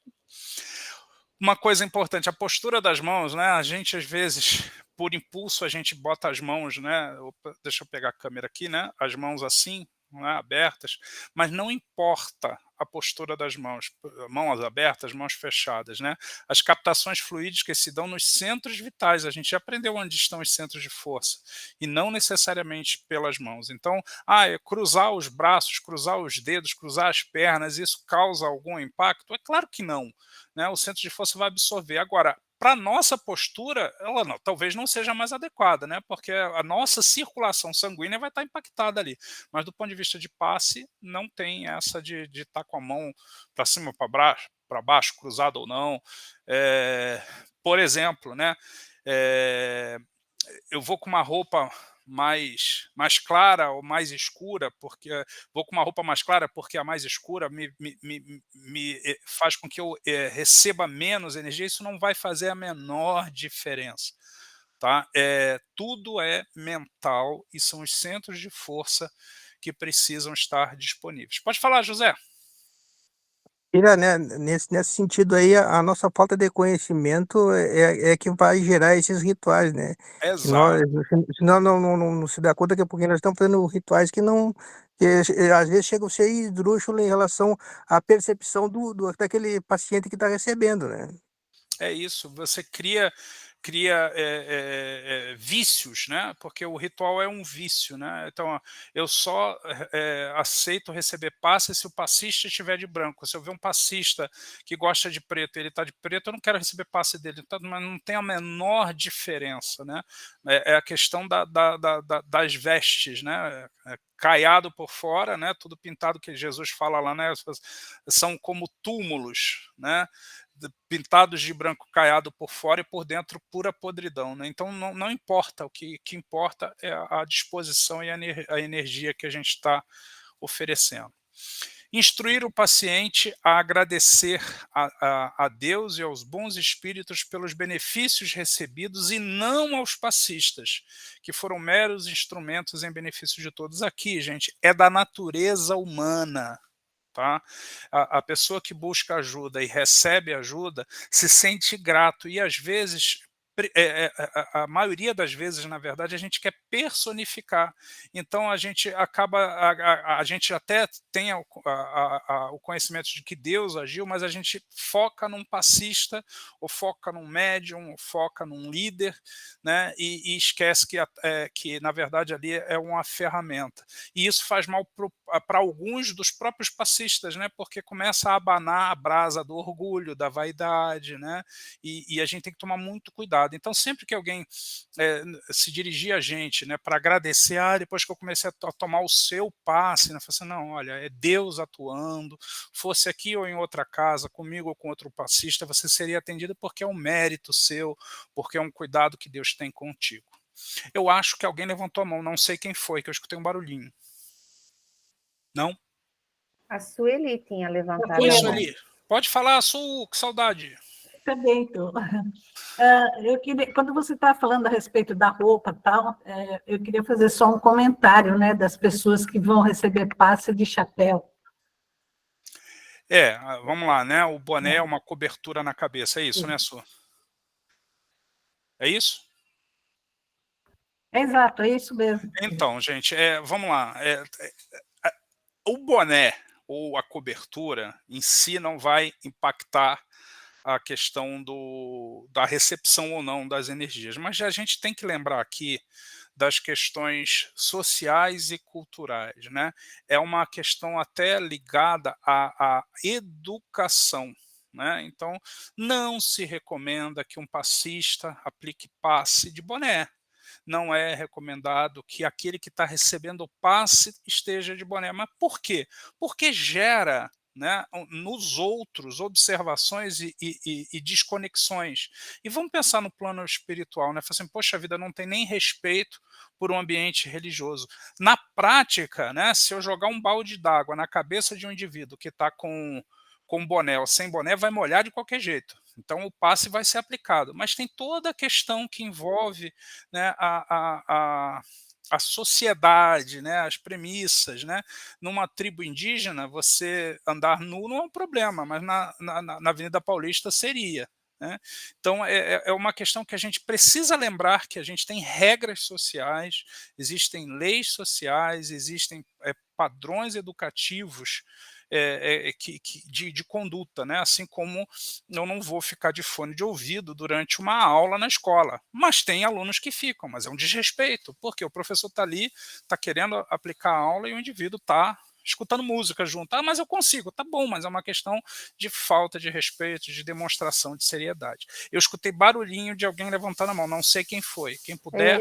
Uma coisa importante, a postura das mãos, né? A gente, às vezes, por impulso, a gente bota as mãos, né? Deixa eu pegar a câmera aqui, né? As mãos assim, né? Abertas, mas não importa a postura das mãos abertas, mãos fechadas, né? As captações fluídicas se dão nos centros vitais, a gente já aprendeu onde estão os centros de força, e não necessariamente pelas mãos. Então, cruzar os braços, cruzar os dedos, cruzar as pernas, isso causa algum impacto? É claro que não, né? O centro de força vai absorver. Agora, para a nossa postura, ela talvez não seja mais adequada, né? Porque a nossa circulação sanguínea vai estar impactada ali. Mas do ponto de vista de passe, não tem essa de estar com a mão para cima, para baixo, cruzada ou não. Por exemplo, né? Eu vou com uma roupa mais clara ou mais escura, porque vou com uma roupa mais clara porque a mais escura me faz com que eu receba menos energia, isso não vai fazer a menor diferença. Tá? Tudo é mental e são os centros de força que precisam estar disponíveis. Pode falar, José. Né, nesse sentido aí, a nossa falta de conhecimento é que vai gerar esses rituais, né? Que nós, Exato. se nós não se dá conta que é porque nós estamos fazendo rituais que às vezes chegam a ser esdrúxulos em relação à percepção daquele paciente que está recebendo, né? É isso, você cria cria vícios, né? Porque o ritual é um vício, né? Então, eu só aceito receber passe se o passista estiver de branco. Se eu ver um passista que gosta de preto e ele está de preto, eu não quero receber passe dele. Então, mas não tem a menor diferença, né? É a questão das vestes, né? Caiado por fora, né? Tudo pintado, que Jesus fala lá, né? São como túmulos, né? Pintados de branco caiado por fora e por dentro pura podridão, né? Então não importa, o que importa é a disposição e a energia que a gente está oferecendo. Instruir o paciente a agradecer a Deus e aos bons espíritos pelos benefícios recebidos e não aos passistas, que foram meros instrumentos em benefício de todos. Aqui, gente, é da natureza humana. Tá? A pessoa que busca ajuda e recebe ajuda se sente grato e, às vezes, a maioria das vezes, na verdade, a gente quer personificar. Então, a gente acaba, a gente até tem o conhecimento de que Deus agiu, mas a gente foca num passista, ou foca num médium, ou foca num líder, né? E esquece que, na verdade, ali é uma ferramenta. E isso faz mal para alguns dos próprios passistas, né? Porque começa a abanar a brasa do orgulho, da vaidade, né? E a gente tem que tomar muito cuidado. Então, sempre que alguém se dirigir a gente, né, para agradecer, depois que eu comecei a tomar o seu passe, né, assim, não, olha, é Deus atuando, fosse aqui ou em outra casa, comigo ou com outro passista, você seria atendido porque é um mérito seu, porque é um cuidado que Deus tem contigo. Eu acho que alguém levantou a mão, não sei quem foi, que eu escutei um barulhinho. Não? A Sueli tinha levantado Oi, a mão. Sueli. Pode falar, Su, que saudade. Também estou. Eu queria, quando você está falando a respeito da roupa e tal, eu queria fazer só um comentário, né, das pessoas que vão receber passe de chapéu. Vamos lá, né? O boné é uma cobertura na cabeça, é isso, né, Su? É isso? Exato, é isso mesmo. Então, gente, vamos lá. O boné ou a cobertura em si não vai impactar a questão da recepção ou não das energias, mas a gente tem que lembrar aqui das questões sociais e culturais, né? É uma questão até ligada à educação, né? Então, não se recomenda que um passista aplique passe de boné. Não é recomendado que aquele que está recebendo o passe esteja de boné. Mas por quê? Porque gera, né, nos outros observações e desconexões. E vamos pensar no plano espiritual, né? Assim, poxa vida, não tem nem respeito por um ambiente religioso. Na prática, né, se eu jogar um balde d'água na cabeça de um indivíduo que está com boné ou sem boné, vai molhar de qualquer jeito. Então o passe vai ser aplicado. Mas tem toda a questão que envolve, né, a sociedade, né, as premissas, né? Numa tribo indígena, você andar nu não é um problema, mas na Avenida Paulista seria. Né? Então, é uma questão que a gente precisa lembrar que a gente tem regras sociais, existem leis sociais, existem padrões educativos de conduta, né? Assim como eu não vou ficar de fone de ouvido durante uma aula na escola, mas tem alunos que ficam, mas é um desrespeito, porque o professor está ali, está querendo aplicar a aula e o indivíduo está escutando música junto. Mas eu consigo, tá bom, mas é uma questão de falta de respeito, de demonstração de seriedade. Eu escutei barulhinho de alguém levantando a mão, não sei quem foi. Quem puder...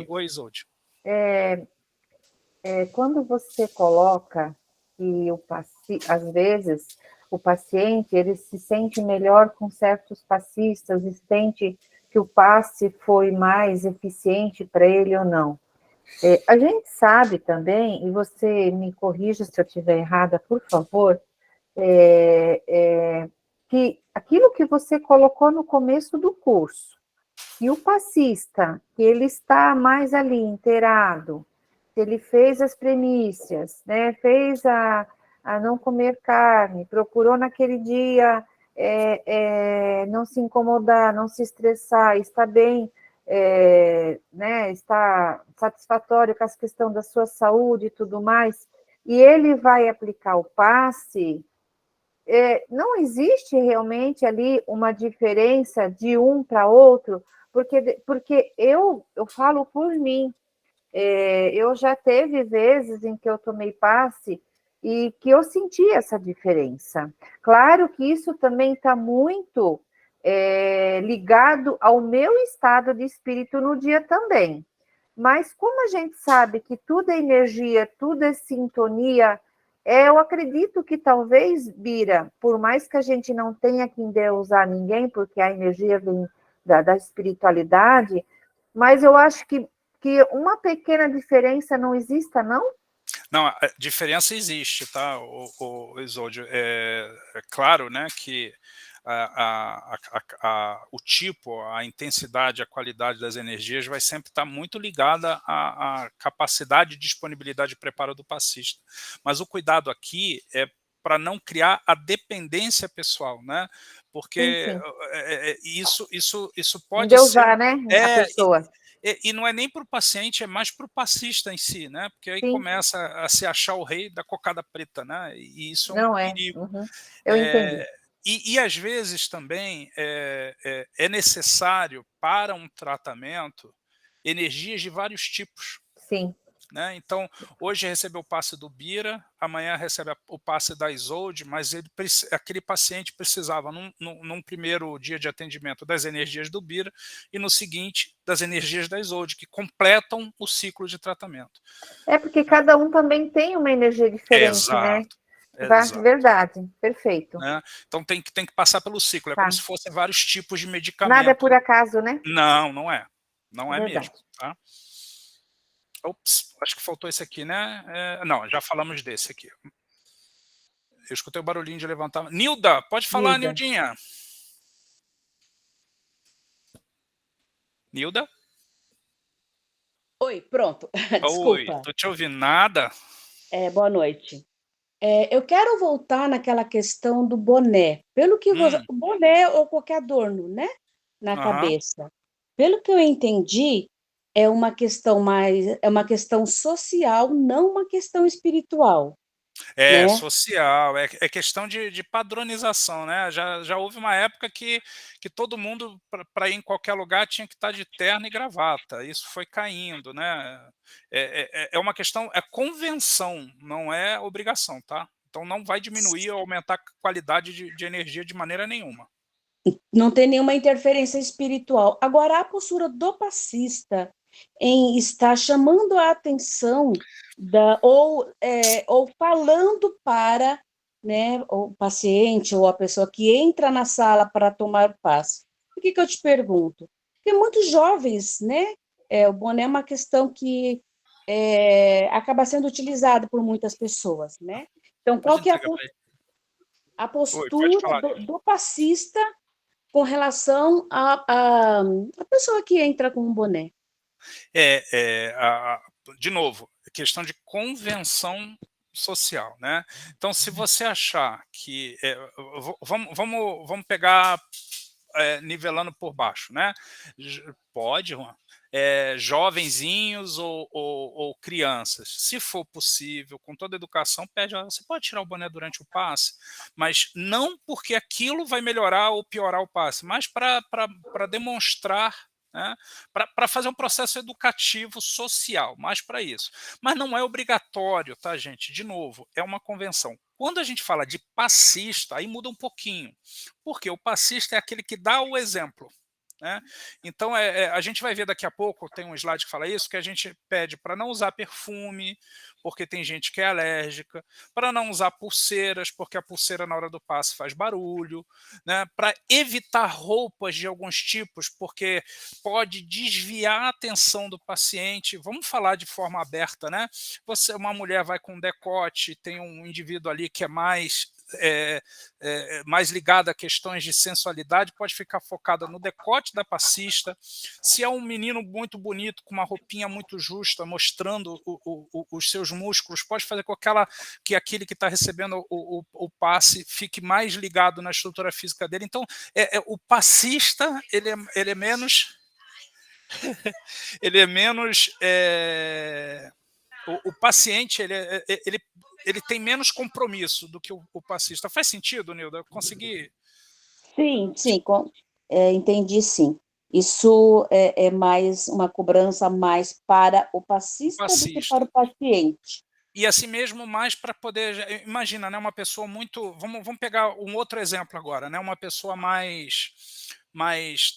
Oi, Isolde. Quando você coloca que às vezes o paciente ele se sente melhor com certos passistas, e sente que o passe foi mais eficiente para ele ou não. A gente sabe também, e você me corrija se eu estiver errada, por favor, que aquilo que você colocou no começo do curso, e o passista, que ele está mais ali inteirado, ele fez as premissas, né, fez a não comer carne, procurou naquele dia não se incomodar, não se estressar, está bem, né, está satisfatório com a questão da sua saúde e tudo mais, e ele vai aplicar o passe, não existe realmente ali uma diferença de um para outro, porque eu falo por mim. Eu já teve vezes em que eu tomei passe e que eu senti essa diferença. Claro que isso também está muito ligado ao meu estado de espírito no dia também. Mas como a gente sabe que tudo é energia, tudo é sintonia, eu acredito que talvez, Bira, por mais que a gente não tenha que endeusar ninguém, porque a energia vem da espiritualidade, mas eu acho que uma pequena diferença não exista, não? Não, a diferença existe, tá, o Isolde? É claro, né, que o tipo, a intensidade, a qualidade das energias vai sempre estar muito ligada à capacidade, disponibilidade e preparo do passista. Mas o cuidado aqui é para não criar a dependência pessoal, né? Porque Sim, isso pode ser... endeusar, né, a pessoa. E não é nem para o paciente, é mais para o passista em si, né? Porque aí Sim, começa a se achar o rei da cocada preta, né? E isso é um não é. perigo. Uhum. Eu entendi. E às vezes também é necessário para um tratamento energias de vários tipos. Sim. Né? Então, hoje recebeu o passe do Bira, amanhã recebe o passe da Isolde, mas aquele paciente precisava, num primeiro dia de atendimento, das energias do Bira e no seguinte, das energias da Isolde, que completam o ciclo de tratamento. Porque cada um também tem uma energia diferente, né? Exato. Verdade, perfeito. Né? Então tem que passar pelo ciclo, é como se fossem vários tipos de medicamento. Nada é por acaso, né? Não é. Não é Verdade. mesmo. Tá? Ops, acho que faltou esse aqui, né? Não, já falamos desse aqui. Eu escutei o barulhinho de levantar. Nilda, pode falar, Nildinha. Nilda? Oi, pronto. Oi, Desculpa. tô te ouvindo. Nada? Boa noite. Eu quero voltar naquela questão do boné. Pelo que o boné ou qualquer adorno, né? Na cabeça. Pelo que eu entendi, é uma questão social, não uma questão espiritual. É né? social, é questão de padronização, né? Já houve uma época que todo mundo, para ir em qualquer lugar, tinha que estar de terno e gravata. Isso foi caindo, né? É uma questão, é convenção, não é obrigação, tá? Então não vai diminuir ou aumentar a qualidade de energia de maneira nenhuma. Não tem nenhuma interferência espiritual. Agora, a postura do passista em estar chamando a atenção ou falando para, né, o paciente ou a pessoa que entra na sala para tomar o passe. Por que eu te pergunto? Porque muitos jovens, né, o boné é uma questão que acaba sendo utilizada por muitas pessoas, né? Então, qual que é a postura do passista com relação à pessoa que entra com um boné? De novo, questão de convenção social, né? Então, se você achar que... vamos pegar nivelando por baixo, né? Pode, Juan. Jovenzinhos ou crianças, se for possível, com toda a educação, você pode tirar o boné durante o passe, mas não porque aquilo vai melhorar ou piorar o passe, mas para demonstrar, né, para fazer um processo educativo social, mais para isso. Mas não é obrigatório, tá, gente? De novo, é uma convenção. Quando a gente fala de passista, aí muda um pouquinho, porque o passista é aquele que dá o exemplo. Né? Então, a gente vai ver daqui a pouco, tem um slide que fala isso, que a gente pede para não usar perfume, porque tem gente que é alérgica, para não usar pulseiras, porque a pulseira na hora do passe faz barulho, né? Para evitar roupas de alguns tipos, porque pode desviar a atenção do paciente. Vamos falar de forma aberta, né? Uma mulher vai com decote, tem um indivíduo ali que é mais ligada a questões de sensualidade, pode ficar focada no decote da passista. Se é um menino muito bonito, com uma roupinha muito justa, mostrando os seus músculos, pode fazer com que aquele que está recebendo o passe fique mais ligado na estrutura física dele. Então, o passista, ele é menos... ele é menos... o paciente, ele ele tem menos compromisso do que o passista. Faz sentido, Nilda? Eu consegui... Sim, entendi, sim. Isso é mais uma cobrança mais para o passista do que para o paciente. E assim mesmo mais para poder... Imagina, né, uma pessoa muito... Vamos pegar um outro exemplo agora, né, uma pessoa mais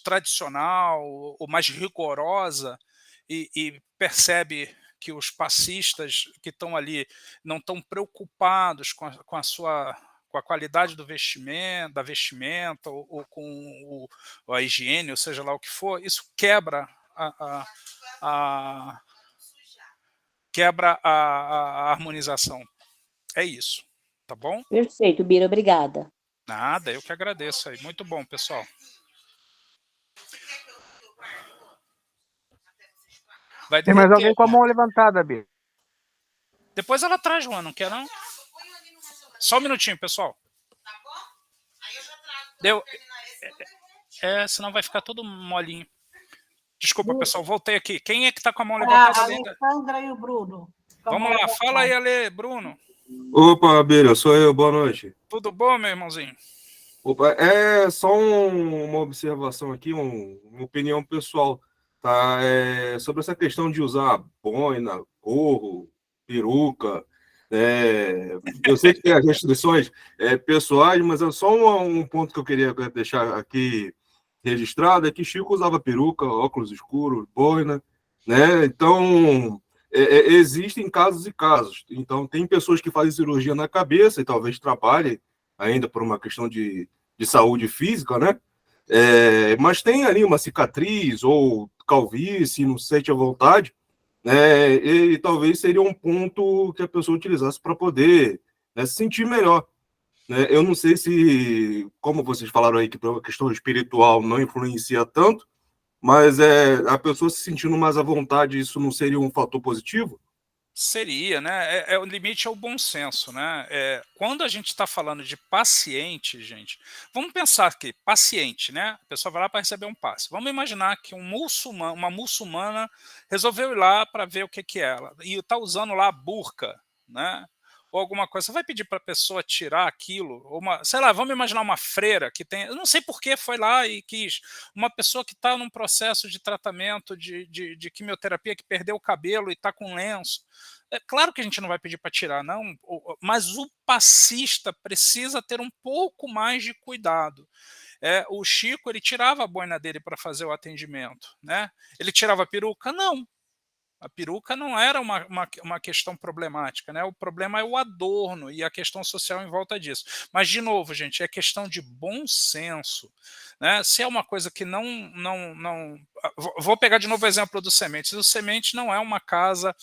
tradicional ou mais rigorosa e percebe que os passistas que estão ali não estão preocupados com a qualidade da vestimenta ou com a higiene, ou seja lá o que for, isso quebra a harmonização. É isso, tá bom? Perfeito, Bira, obrigada. Nada, eu que agradeço aí. Muito bom, pessoal. Vai Tem mais derreter, alguém com a Juan. mão levantada, Bira? Depois ela traz, Juan, não quer não? Só um minutinho, pessoal. Deu. Senão vai ficar todo molinho. Desculpa, pessoal, voltei aqui. Quem é que está com a mão levantada? A Alessandra e o Bruno. Vamos lá, fala aí, Ale, Bruno. Opa, Bira, sou eu, boa noite. Tudo bom, meu irmãozinho? Opa, é só uma observação aqui, uma opinião pessoal, tá? Sobre essa questão de usar boina, gorro, peruca. Eu sei que tem as restrições pessoais, mas é só um ponto que eu queria deixar aqui registrado, é que Chico usava peruca, óculos escuros, boina, né? Então, existem casos e casos. Então, tem pessoas que fazem cirurgia na cabeça e talvez trabalhem ainda por uma questão de saúde física, né? Mas tem ali uma cicatriz ou calvície, não se sente à vontade, né? E talvez seria um ponto que a pessoa utilizasse para poder, né, se sentir melhor, né? Eu não sei se, como vocês falaram aí, que a questão espiritual não influencia tanto, mas a pessoa se sentindo mais à vontade, isso não seria um fator positivo? Seria, né? O limite é o bom senso, né? Quando a gente está falando de paciente, gente, vamos pensar que paciente, né? A pessoa vai lá para receber um passe. Vamos imaginar que uma muçulmana resolveu ir lá para ver o que é ela e está usando lá a burca, né? Ou alguma coisa. Você vai pedir para a pessoa tirar aquilo? Ou sei lá, vamos imaginar uma freira que tem... Eu não sei por que foi lá e quis. Uma pessoa que está num processo de tratamento de quimioterapia, que perdeu o cabelo e está com lenço. É claro que a gente não vai pedir para tirar, não, mas o passista precisa ter um pouco mais de cuidado. O Chico, ele tirava a boina dele para fazer o atendimento, né? Ele tirava a peruca? Não. A peruca não era uma questão problemática, né? O problema é o adorno e a questão social em volta disso. Mas, de novo, gente, é questão de bom senso, né? Se é uma coisa que não... Vou pegar de novo o exemplo do Sementes. O Sementes não é uma casa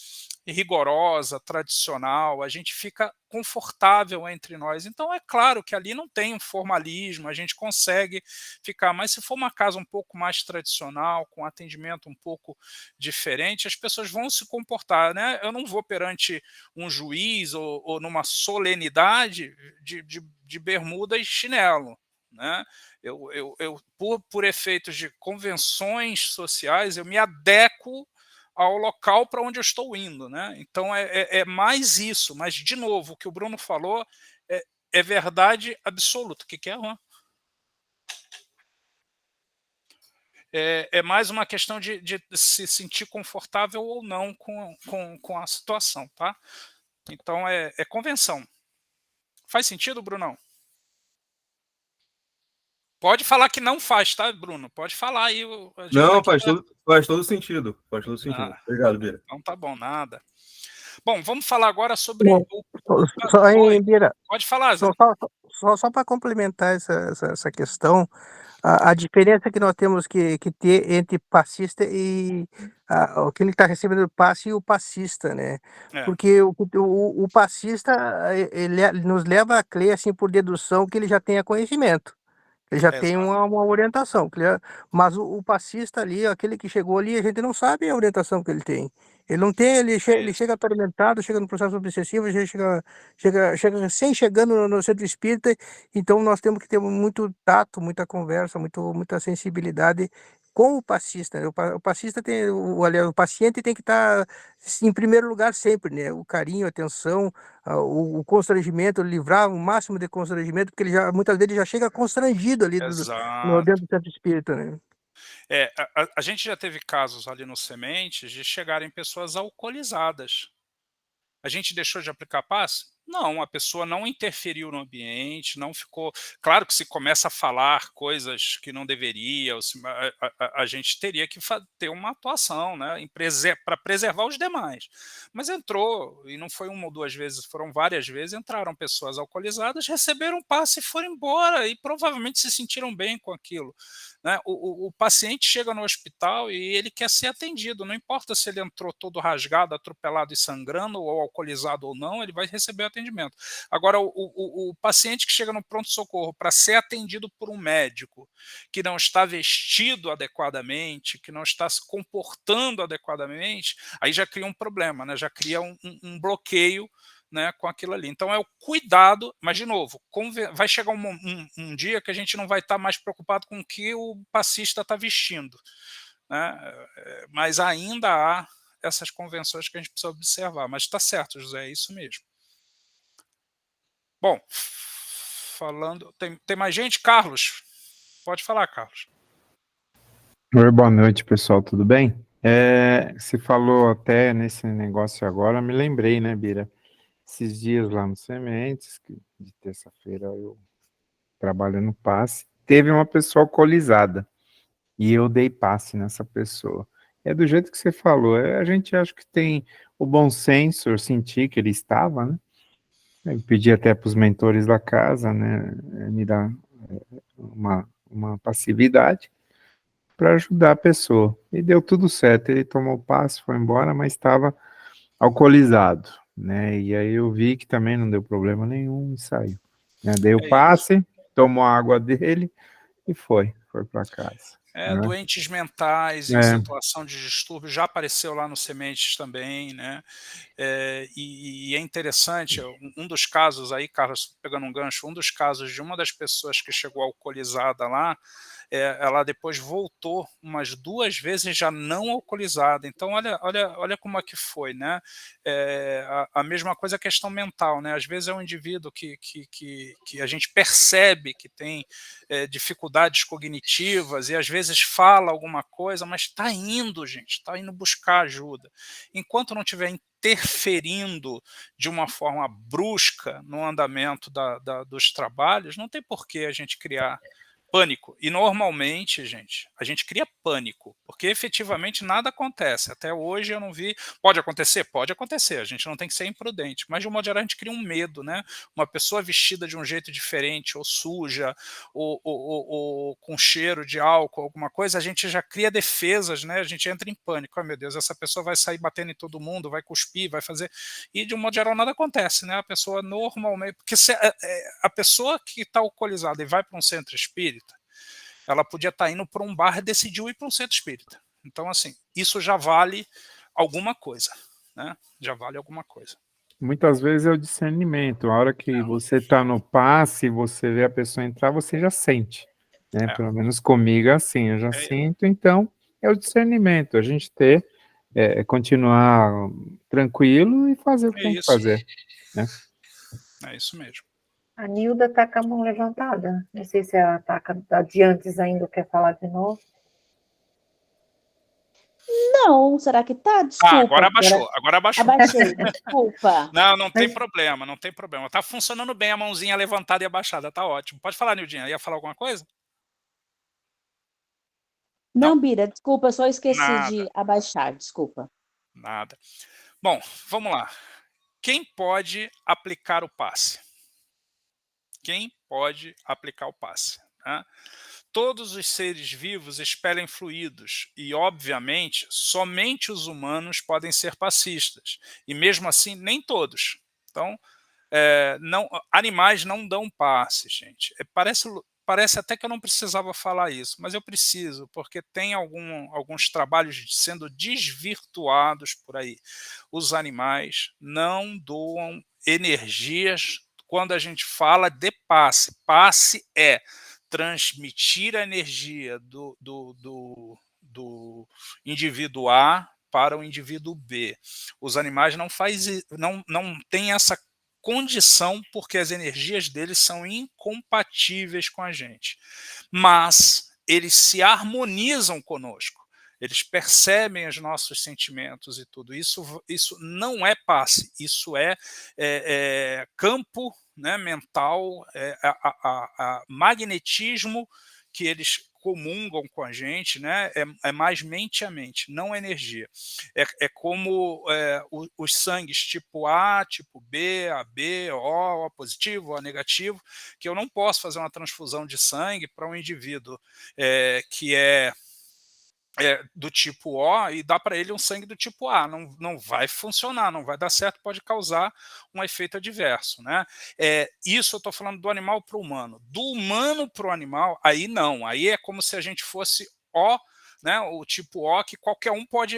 rigorosa, tradicional, a gente fica confortável entre nós. Então, é claro que ali não tem um formalismo, a gente consegue ficar, mas se for uma casa um pouco mais tradicional, com atendimento um pouco diferente, as pessoas vão se comportar, né? Eu não vou perante um juiz ou numa solenidade de bermuda e chinelo, né? Por efeitos de convenções sociais, eu me adequo ao local para onde eu estou indo, né? Então é mais isso, mas de novo, o que o Bruno falou é verdade absoluta. O que é, Juan? É mais uma questão de se sentir confortável ou não com a situação, tá? Então é convenção. Faz sentido, Brunão? Pode falar que não faz, tá, Bruno? Pode falar aí. Não, faz todo sentido. Faz todo sentido. Obrigado, Bira. Então tá bom, nada. Bom, vamos falar agora sobre Bira, pode falar, Zé. Só para complementar essa questão, a diferença que nós temos que ter entre passista e aquele que está recebendo o passe e o passista, né? Porque o passista ele nos leva a crer assim por dedução que ele já tenha conhecimento. Ele já tem uma orientação, mas o passista ali, aquele que chegou ali, a gente não sabe a orientação que ele tem. Ele não tem, ele chega atormentado, chega no processo obsessivo, chega recém chegando no centro espírita, então nós temos que ter muito tato, muita conversa, muita sensibilidade com o passista, né? O passista tem, aliás, o paciente tem que estar em primeiro lugar sempre, né? O carinho, a atenção, o constrangimento, livrar o máximo de constrangimento, porque ele já, muitas vezes, ele já chega constrangido ali Exato. dentro do centro espírita, né? A gente já teve casos ali no Sementes de chegarem pessoas alcoolizadas. A gente deixou de aplicar passe? Não, a pessoa não interferiu no ambiente, não ficou... Claro que se começa a falar coisas que não deveria, a gente teria que ter uma atuação, né, para preservar os demais. Mas entrou, e não foi uma ou duas vezes, foram várias vezes, entraram pessoas alcoolizadas, receberam passe e foram embora, e provavelmente se sentiram bem com aquilo. Né? O paciente chega no hospital e ele quer ser atendido, não importa se ele entrou todo rasgado, atropelado e sangrando, ou alcoolizado ou não, ele vai receber atendimento. Agora, o paciente que chega no pronto-socorro para ser atendido por um médico que não está vestido adequadamente, que não está se comportando adequadamente, aí já cria um problema, né? Já cria um bloqueio, né, com aquilo ali. Então é o cuidado, mas de novo, vai chegar um dia que a gente não vai estar mais preocupado com o que o passista está vestindo, né? Mas ainda há essas convenções que a gente precisa observar. Mas está certo, José, é isso mesmo. Bom, falando... Tem mais gente? Carlos? Pode falar, Carlos. Oi, boa noite, pessoal, tudo bem? Você falou até nesse negócio agora, me lembrei, né, Bira? Esses dias lá no Sementes, de terça-feira eu trabalho no passe, teve uma pessoa alcoolizada e eu dei passe nessa pessoa. É do jeito que você falou, a gente acha que tem o bom senso, eu senti que ele estava, né? Eu pedi até para os mentores da casa, né, me dar uma passividade para ajudar a pessoa. E deu tudo certo, ele tomou o passe, foi embora, mas estava alcoolizado, né? E aí eu vi que também não deu problema nenhum e saiu. Né? Dei o passe, tomou a água dele e foi para casa. Né? Doentes mentais em situação de distúrbio já apareceu lá no Sementes também, né? E é interessante, um dos casos aí, Carlos, pegando um gancho, um dos casos de uma das pessoas que chegou alcoolizada lá, ela depois voltou umas 2 vezes já não alcoolizada. Então, olha como é que foi, né? A mesma coisa a questão mental, né? Às vezes é um indivíduo que a gente percebe que tem dificuldades cognitivas e às vezes fala alguma coisa, mas está indo, gente, está indo buscar ajuda. Enquanto não tiver interferindo de uma forma brusca no andamento dos trabalhos, não tem por que a gente criar pânico. E normalmente, gente, a gente cria pânico, porque efetivamente nada acontece. Até hoje eu não vi... Pode acontecer? Pode acontecer, a gente não tem que ser imprudente, mas de um modo geral a gente cria um medo, né? Uma pessoa vestida de um jeito diferente, ou suja, ou com cheiro de álcool, alguma coisa, a gente já cria defesas, né? A gente entra em pânico. Oh, meu Deus, essa pessoa vai sair batendo em todo mundo, vai cuspir, vai fazer... E de um modo geral nada acontece, né? A pessoa normalmente... Porque a pessoa que está alcoolizada e vai para um centro espírita, ela podia estar indo para um bar e decidiu ir para um centro espírita. Então, assim, isso já vale alguma coisa, né? Já vale alguma coisa. Muitas vezes é o discernimento. A hora que você está no passe, você vê a pessoa entrar, você já sente. Né? Pelo menos comigo é assim, eu já sinto. Então, é o discernimento. A gente continuar tranquilo e fazer o que tem que fazer. Né? É isso mesmo. A Nilda está com a mão levantada. Não sei se ela está de antes ainda, quer falar de novo. Não, será que tá? Desculpa. Agora abaixou, agora abaixou. Abaixei, desculpa. Não tem problema, não tem problema. Tá funcionando bem a mãozinha levantada e abaixada, tá ótimo. Pode falar, Nildinha, ia falar alguma coisa? Não, Bira, desculpa, eu só esqueci Nada. de abaixar, desculpa. Nada. Bom, vamos lá. Quem pode aplicar o passe? Quem pode aplicar o passe? Né? Todos os seres vivos expelem fluidos e, obviamente, somente os humanos podem ser passistas. E mesmo assim, nem todos. Então, animais não dão passe, gente. Parece até que eu não precisava falar isso, mas eu preciso, porque tem alguns trabalhos sendo desvirtuados por aí. Os animais não doam energias quando a gente fala de passe. Passe transmitir a energia do indivíduo A para o indivíduo B. Os animais não têm essa condição porque as energias deles são incompatíveis com a gente. Mas eles se harmonizam conosco. Eles percebem os nossos sentimentos e tudo. Isso não é passe, isso é campo, né, mental, magnetismo que eles comungam com a gente, né? É mais mente a mente, não energia. É como os sangues tipo A, tipo B, AB, O positivo, O negativo, que eu não posso fazer uma transfusão de sangue para um indivíduo que é do tipo O e dar para ele um sangue do tipo A. Não vai funcionar, não vai dar certo, pode causar um efeito adverso, né? Isso eu estou falando do animal para o humano. Do humano para o animal, aí não. Aí é como se a gente fosse O, né, o tipo O, que qualquer um pode...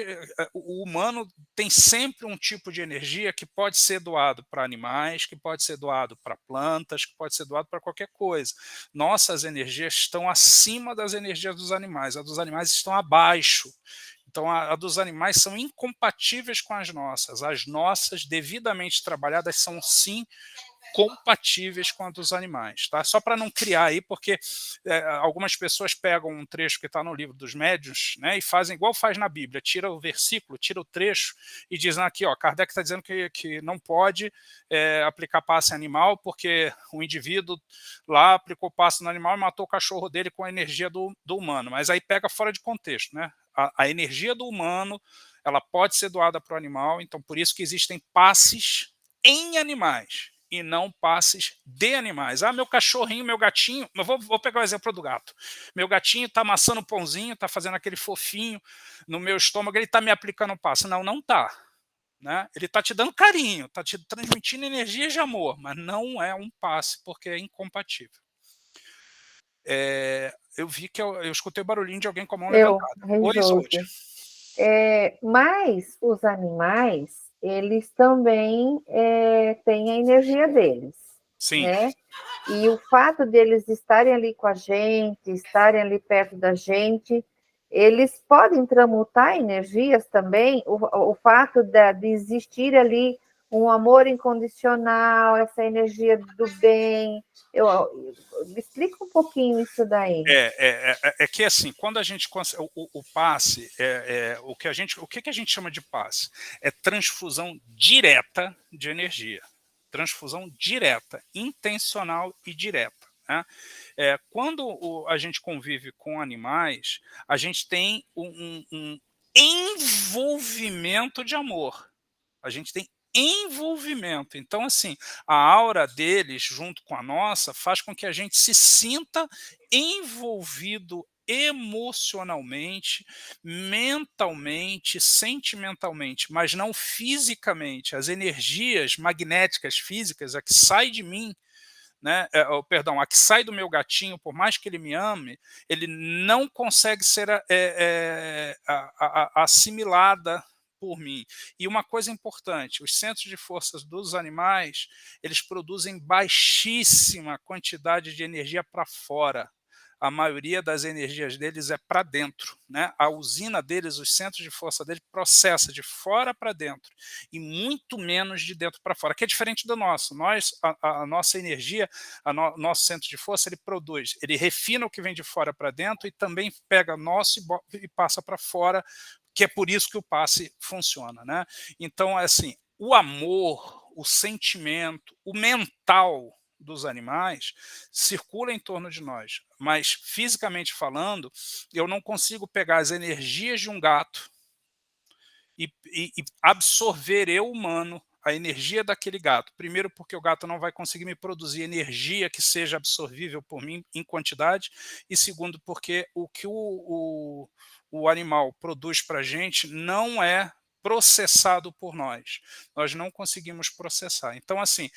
O humano tem sempre um tipo de energia que pode ser doado para animais, que pode ser doado para plantas, que pode ser doado para qualquer coisa. Nossas energias estão acima das energias dos animais, as dos animais estão abaixo. Então, a dos animais são incompatíveis com as nossas, devidamente trabalhadas, são sim compatíveis com a dos animais, tá? Só para não criar aí, porque algumas pessoas pegam um trecho que está no livro dos médiuns, né, e fazem igual faz na Bíblia, tira o versículo, tira o trecho e dizem aqui, ó, Kardec está dizendo que não pode aplicar passe animal porque o indivíduo lá aplicou passe no animal e matou o cachorro dele com a energia do humano, mas aí pega fora de contexto, né? A energia do humano, ela pode ser doada para o animal, então por isso que existem passes em animais e não passes de animais. Ah, meu cachorrinho, meu gatinho, eu vou pegar o exemplo do gato. Meu gatinho está amassando um pãozinho, está fazendo aquele fofinho no meu estômago, ele está me aplicando um passe. Não está. Né? Ele está te dando carinho, está te transmitindo energia de amor, mas não é um passe, porque é incompatível. Eu vi que eu escutei o barulhinho de alguém com a mão levantada. Oi, Isolde. Mas os animais, eles também têm a energia deles. Sim. Né? E o fato deles estarem ali com a gente, estarem ali perto da gente, eles podem transmutar energias também. O fato de existir ali um amor incondicional, essa energia do bem. Explica um pouquinho isso daí. É que assim, quando a gente o passe, o que a gente chama de passe? É transfusão direta de energia. Transfusão direta, intencional e direta. Né? Quando a gente convive com animais, a gente tem um envolvimento de amor. A gente tem envolvimento. Então, assim, a aura deles, junto com a nossa, faz com que a gente se sinta envolvido emocionalmente, mentalmente, sentimentalmente, mas não fisicamente. As energias magnéticas físicas, a que sai de mim, né, perdão, a que sai do meu gatinho, por mais que ele me ame, ele não consegue ser assimilada por mim. E uma coisa importante, os centros de forças dos animais, eles produzem baixíssima quantidade de energia para fora. A maioria das energias deles é para dentro, né? A usina deles, os centros de força deles, processa de fora para dentro e muito menos de dentro para fora, que é diferente do nosso. A nossa energia, nosso centro de força, ele produz, ele refina o que vem de fora para dentro e também pega nosso e passa para fora, que é por isso que o passe funciona, né? Então, assim, o amor, o sentimento, o mental dos animais circula em torno de nós, mas fisicamente falando, eu não consigo pegar as energias de um gato e absorver eu, humano, a energia daquele gato. Primeiro porque o gato não vai conseguir me produzir energia que seja absorvível por mim em quantidade, e segundo porque o que o animal produz para a gente não é processado por nós. Nós não conseguimos processar. Então, assim,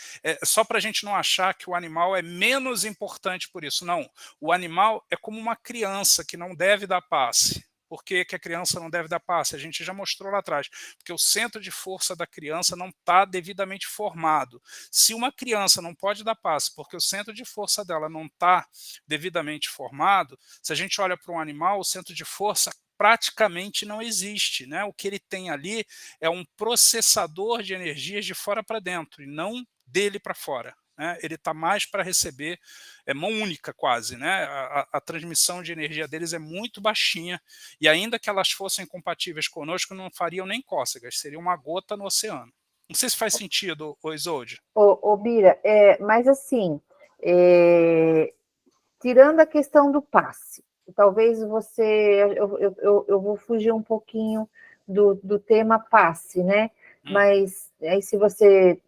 só para a gente não achar que o animal é menos importante por isso. Não. O animal é como uma criança que não deve dar passe. Por que a criança não deve dar passe? A gente já mostrou lá atrás. Porque o centro de força da criança não está devidamente formado. Se uma criança não pode dar passe porque o centro de força dela não está devidamente formado, se a gente olha para um animal, o centro de força praticamente não existe, né? O que ele tem ali é um processador de energias de fora para dentro e não dele para fora. Né? Ele está mais para receber, é mão única quase, né? A transmissão de energia deles é muito baixinha e ainda que elas fossem compatíveis conosco, não fariam nem cócegas, seria uma gota no oceano. Não sei se faz sentido, Isolde. Ô, Bira, mas assim, tirando a questão do passe, talvez eu vou fugir um pouquinho do tema passe, né? Mas aí se você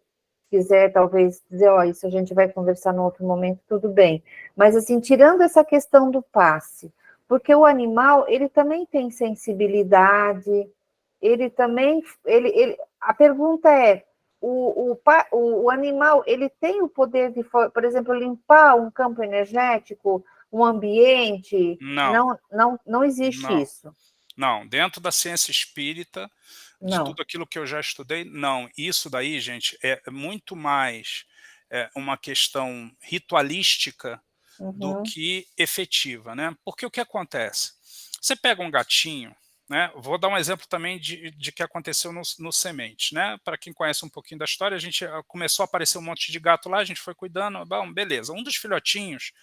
quiser talvez dizer, ó, isso a gente vai conversar num outro momento, tudo bem. Mas assim, tirando essa questão do passe, porque o animal, ele também tem sensibilidade, ele também, a pergunta é, o animal, ele tem o poder de, por exemplo, limpar um campo energético, um ambiente? Não existe isso. Não, dentro da ciência espírita, de Não. tudo aquilo que eu já estudei, não. Isso daí, gente, é muito mais uma questão ritualística do que efetiva, né? Porque o que acontece? Você pega um gatinho, né? Vou dar um exemplo também de que aconteceu no Semente, né? Para quem conhece um pouquinho da história, a gente começou a aparecer um monte de gato lá, a gente foi cuidando, bom, beleza. Um dos filhotinhos,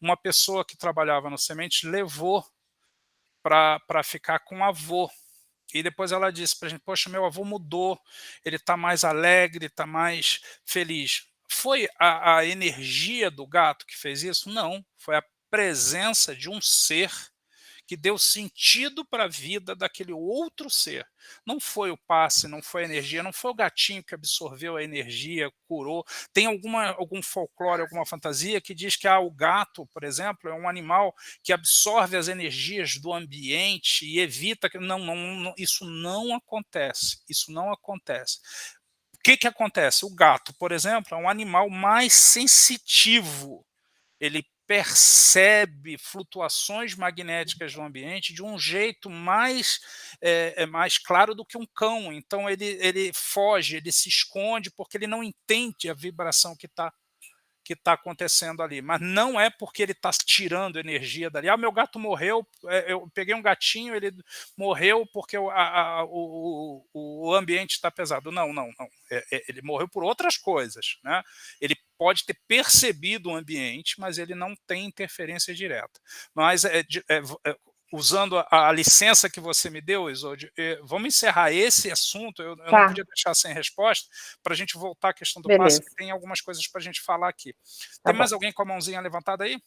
uma pessoa que trabalhava no Semente levou para ficar com o avô. E depois ela disse para a gente, poxa, meu avô mudou, ele está mais alegre, está mais feliz. Foi a energia do gato que fez isso? Não, foi a presença de um ser que deu sentido para a vida daquele outro ser. Não foi o passe, não foi a energia, não foi o gatinho que absorveu a energia, curou. Tem algum folclore, alguma fantasia que diz que o gato, por exemplo, é um animal que absorve as energias do ambiente e evita que... Não, isso não acontece. Isso não acontece. O que acontece? O gato, por exemplo, é um animal mais sensitivo. Ele percebe flutuações magnéticas do ambiente de um jeito mais claro do que um cão. Então ele foge, ele se esconde porque ele não entende a vibração que está acontecendo ali, mas não é porque ele está tirando energia dali. Meu gato morreu, eu peguei um gatinho, ele morreu porque o ambiente está pesado. Não. Ele morreu por outras coisas, né? Ele pode ter percebido o ambiente, mas ele não tem interferência direta. Mas usando a licença que você me deu, Isolde, vamos encerrar esse assunto, eu não podia deixar sem resposta, para a gente voltar à questão do passe, que tem algumas coisas para a gente falar aqui. Tem mais alguém com a mãozinha levantada aí?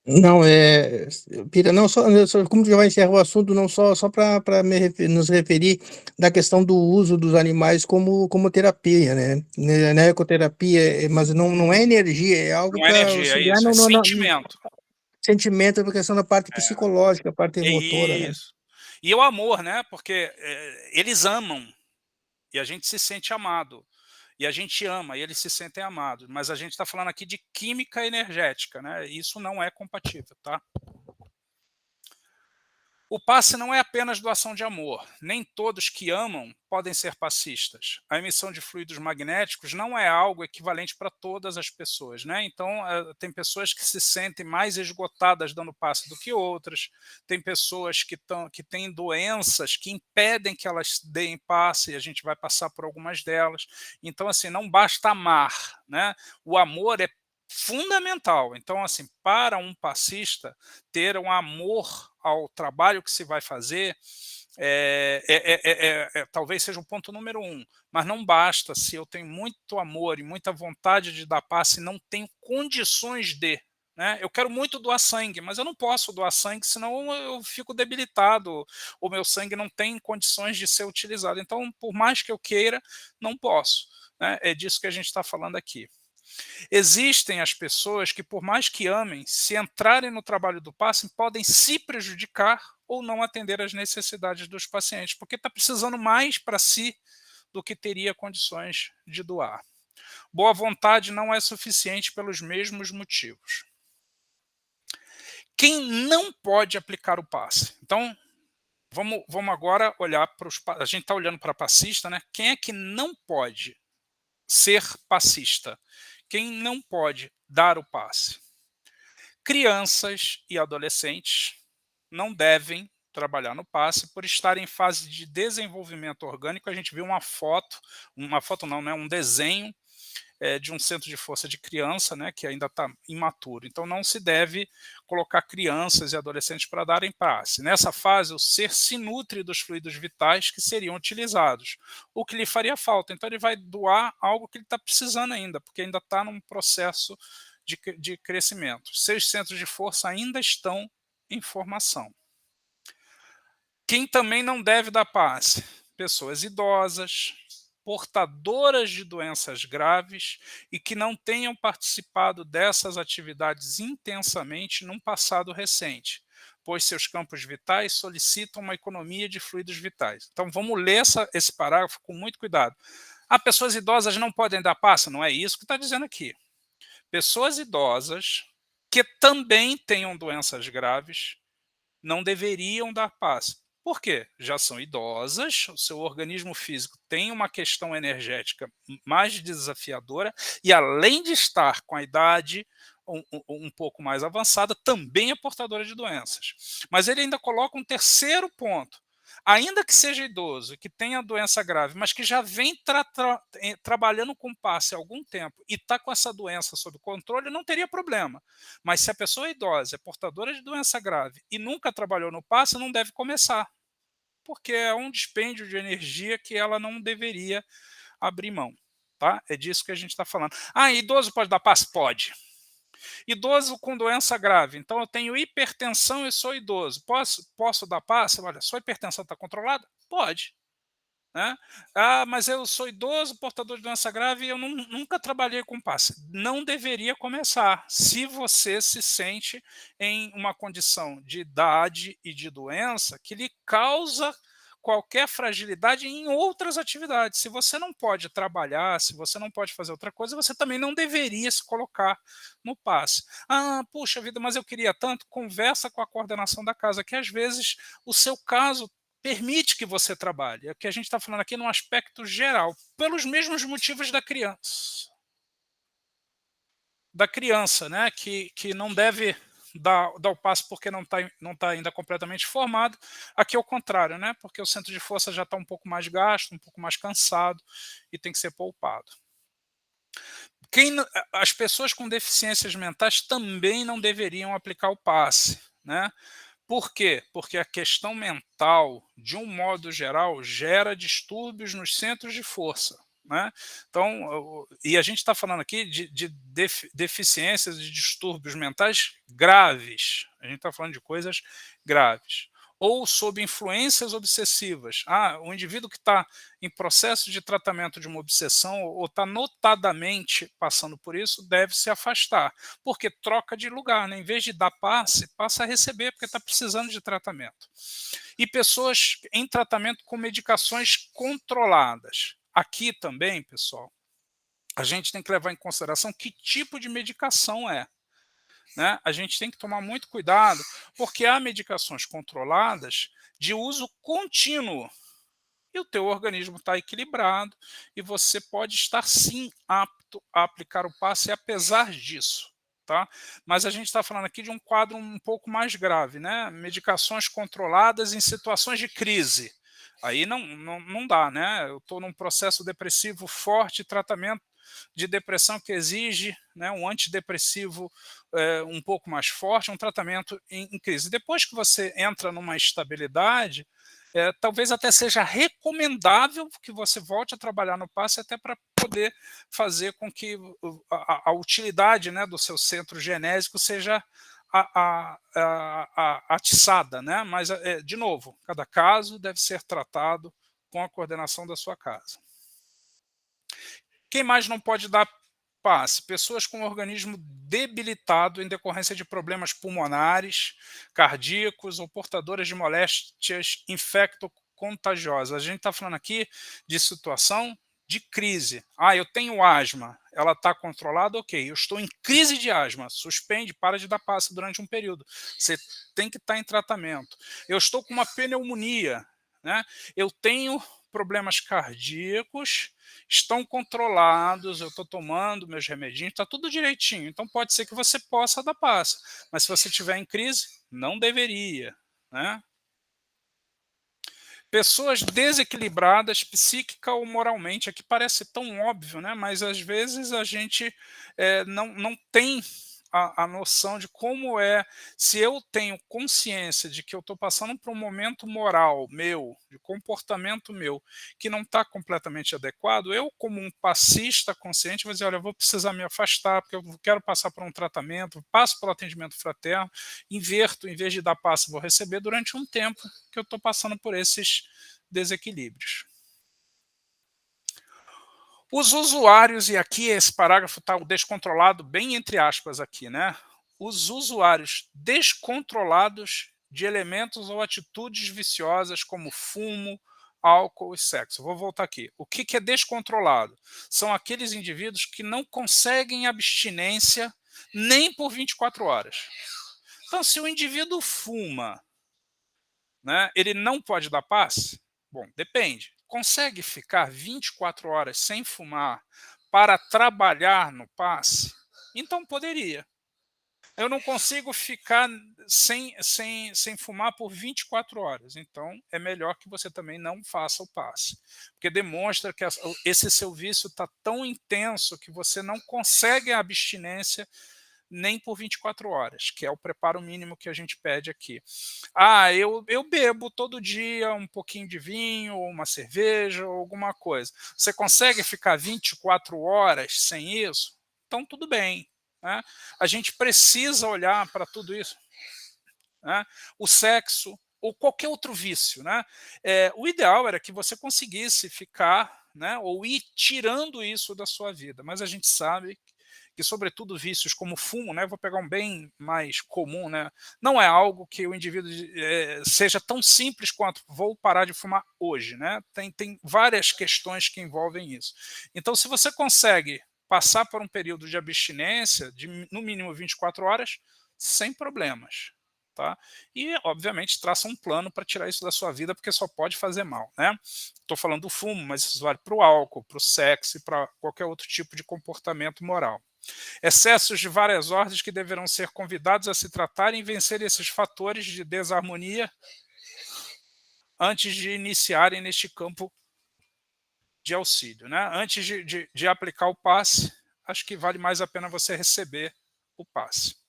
Não, Pira, não, só como já vai encerrar o assunto, não só para nos referir da questão do uso dos animais como terapia, né? Na ecoterapia, mas não é energia, é algo não é energia, é isso, é sentimento. Sentimento, a questão da parte psicológica, a parte emotora. Isso. Né? E o amor, né? Porque eles amam e a gente se sente amado. E a gente ama e eles se sentem amados. Mas a gente está falando aqui de química energética, né? Isso não é compatível, tá? O passe não é apenas doação de amor. Nem todos que amam podem ser passistas. A emissão de fluidos magnéticos não é algo equivalente para todas as pessoas, né? Então, tem pessoas que se sentem mais esgotadas dando passe do que outras. Tem pessoas que têm doenças que impedem que elas deem passe, e a gente vai passar por algumas delas. Então, assim, não basta amar, né? O amor é fundamental. Então, assim, para um passista ter um amor ao trabalho que se vai fazer, talvez seja o ponto número 1, mas não basta se eu tenho muito amor e muita vontade de dar passe e não tenho condições de. Né? Eu quero muito doar sangue, mas eu não posso doar sangue, senão eu fico debilitado, o meu sangue não tem condições de ser utilizado. Então, por mais que eu queira, não posso. Né? É disso que a gente está falando aqui. Existem as pessoas que, por mais que amem, se entrarem no trabalho do passe, podem se prejudicar ou não atender às necessidades dos pacientes, porque está precisando mais para si do que teria condições de doar. Boa vontade não é suficiente pelos mesmos motivos. Quem não pode aplicar o passe? Então, Vamos agora olhar para os... A gente está olhando para passista, né? Quem é que não pode ser passista? Quem não pode dar o passe? Crianças e adolescentes não devem trabalhar no passe por estar em fase de desenvolvimento orgânico. A gente viu uma foto não, né? Um desenho de um centro de força de criança, né, que ainda está imaturo. Então, não se deve colocar crianças e adolescentes para darem passe. Nessa fase, o ser se nutre dos fluidos vitais que seriam utilizados, o que lhe faria falta. Então, ele vai doar algo que ele está precisando ainda, porque ainda está num processo de crescimento. Seus centros de força ainda estão em formação. Quem também não deve dar passe? Pessoas idosas, portadoras de doenças graves e que não tenham participado dessas atividades intensamente num passado recente, pois seus campos vitais solicitam uma economia de fluidos vitais. Então, vamos ler esse parágrafo com muito cuidado. Pessoas idosas não podem dar passe? Não é isso que está dizendo aqui. Pessoas idosas que também tenham doenças graves não deveriam dar passe. Por quê? Já são idosas, o seu organismo físico tem uma questão energética mais desafiadora e, além de estar com a idade um pouco mais avançada, também é portadora de doenças. Mas ele ainda coloca um terceiro ponto. Ainda que seja idoso, que tenha doença grave, mas que já vem trabalhando com passe há algum tempo e está com essa doença sob controle, não teria problema. Mas se a pessoa é idosa, é portadora de doença grave e nunca trabalhou no passe, não deve começar, porque é um dispêndio de energia que ela não deveria abrir mão. Tá? É disso que a gente está falando. Idoso pode dar passe? Pode. Idoso com doença grave. Então, eu tenho hipertensão e sou idoso. Posso dar passe? Olha, sua hipertensão está controlada? Pode. Né? Mas eu sou idoso, portador de doença grave e eu nunca trabalhei com passe. Não deveria começar. Se você se sente em uma condição de idade e de doença que lhe causa qualquer fragilidade em outras atividades. Se você não pode trabalhar, se você não pode fazer outra coisa, você também não deveria se colocar no passe. Puxa vida, mas eu queria tanto. Conversa com a coordenação da casa, que às vezes o seu caso permite que você trabalhe. É o que a gente está falando aqui num aspecto geral, pelos mesmos motivos da criança. Da criança, né, que não deve dar o passo porque não tá ainda completamente formado. Aqui é o contrário, né, porque o centro de força já está um pouco mais gasto, um pouco mais cansado e tem que ser poupado. As pessoas com deficiências mentais também não deveriam aplicar o passe, né? Por quê? Porque a questão mental, de um modo geral, gera distúrbios nos centros de força. Né? Então, e a gente está falando aqui de deficiências e distúrbios mentais graves. A gente está falando de coisas graves. Ou sob influências obsessivas. O indivíduo que está em processo de tratamento de uma obsessão ou está notadamente passando por isso, deve se afastar, porque troca de lugar, né? Em vez de dar passe, passa a receber, porque está precisando de tratamento. E pessoas em tratamento com medicações controladas. Aqui também, pessoal, a gente tem que levar em consideração que tipo de medicação é. Né? A gente tem que tomar muito cuidado, porque há medicações controladas de uso contínuo. E o teu organismo está equilibrado e você pode estar, sim, apto a aplicar o passe apesar disso. Tá? Mas a gente está falando aqui de um quadro um pouco mais grave, né? Medicações controladas em situações de crise. Aí não dá, né? Eu estou num processo depressivo forte, tratamento de depressão que exige, né, um antidepressivo um pouco mais forte, um tratamento em crise. Depois que você entra numa estabilidade, talvez até seja recomendável que você volte a trabalhar no passe até para poder fazer com que a utilidade, né, do seu centro genésico seja atiçada, né? Mas, de novo, cada caso deve ser tratado com a coordenação da sua casa. Quem mais não pode dar passe? Pessoas com o organismo debilitado em decorrência de problemas pulmonares, cardíacos ou portadoras de moléstias infectocontagiosas. A gente está falando aqui de situação de crise. Eu tenho asma. ela está controlada, ok. Eu estou em crise de asma, suspende, para de dar passe durante um período. Você tem que estar em tratamento. Eu estou com uma pneumonia, né? Eu tenho problemas cardíacos, estão controlados, eu estou tomando meus remedinhos, está tudo direitinho. Então pode ser que você possa dar passe. Mas se você estiver em crise, não deveria, né? Pessoas desequilibradas, psíquica ou moralmente, aqui parece tão óbvio, né? Mas às vezes a gente não tem a noção de como é, se eu tenho consciência de que eu estou passando por um momento moral meu, de comportamento meu, que não está completamente adequado, eu como um passista consciente vou dizer, olha, eu vou precisar me afastar, porque eu quero passar por um tratamento, passo pelo atendimento fraterno, inverto, em vez de dar passe, vou receber durante um tempo que eu estou passando por esses desequilíbrios. Os usuários, e aqui esse parágrafo está descontrolado, bem entre aspas aqui, né? Os usuários descontrolados de elementos ou atitudes viciosas como fumo, álcool e sexo. Vou voltar aqui. O que é descontrolado? São aqueles indivíduos que não conseguem abstinência nem por 24 horas. Então, se o indivíduo fuma, né, ele não pode dar passe? Bom, depende. Consegue ficar 24 horas sem fumar para trabalhar no passe? Então poderia. Eu não consigo ficar sem fumar por 24 horas. Então é melhor que você também não faça o passe. Porque demonstra que esse seu vício está tão intenso que você não consegue a abstinência nem por 24 horas, que é o preparo mínimo que a gente pede aqui. Ah, eu bebo todo dia um pouquinho de vinho, ou uma cerveja, ou alguma coisa. Você consegue ficar 24 horas sem isso? Então tudo bem, né? A gente precisa olhar para tudo isso, né? O sexo, ou qualquer outro vício, né? O ideal era que você conseguisse ficar, né, ou ir tirando isso da sua vida, mas a gente sabe que sobretudo vícios como fumo, né, vou pegar um bem mais comum, né, não é algo que o indivíduo seja tão simples quanto vou parar de fumar hoje, né, tem várias questões que envolvem isso. Então, se você consegue passar por um período de abstinência de no mínimo 24 horas, sem problemas. Tá? E, obviamente, traça um plano para tirar isso da sua vida, porque só pode fazer mal. Né? Estou falando do fumo, mas isso vale para o álcool, para o sexo e para qualquer outro tipo de comportamento moral. Excessos de várias ordens que deverão ser convidados a se tratar e vencer esses fatores de desarmonia antes de iniciarem neste campo de auxílio. Né? Antes de aplicar o passe, acho que vale mais a pena você receber o passe.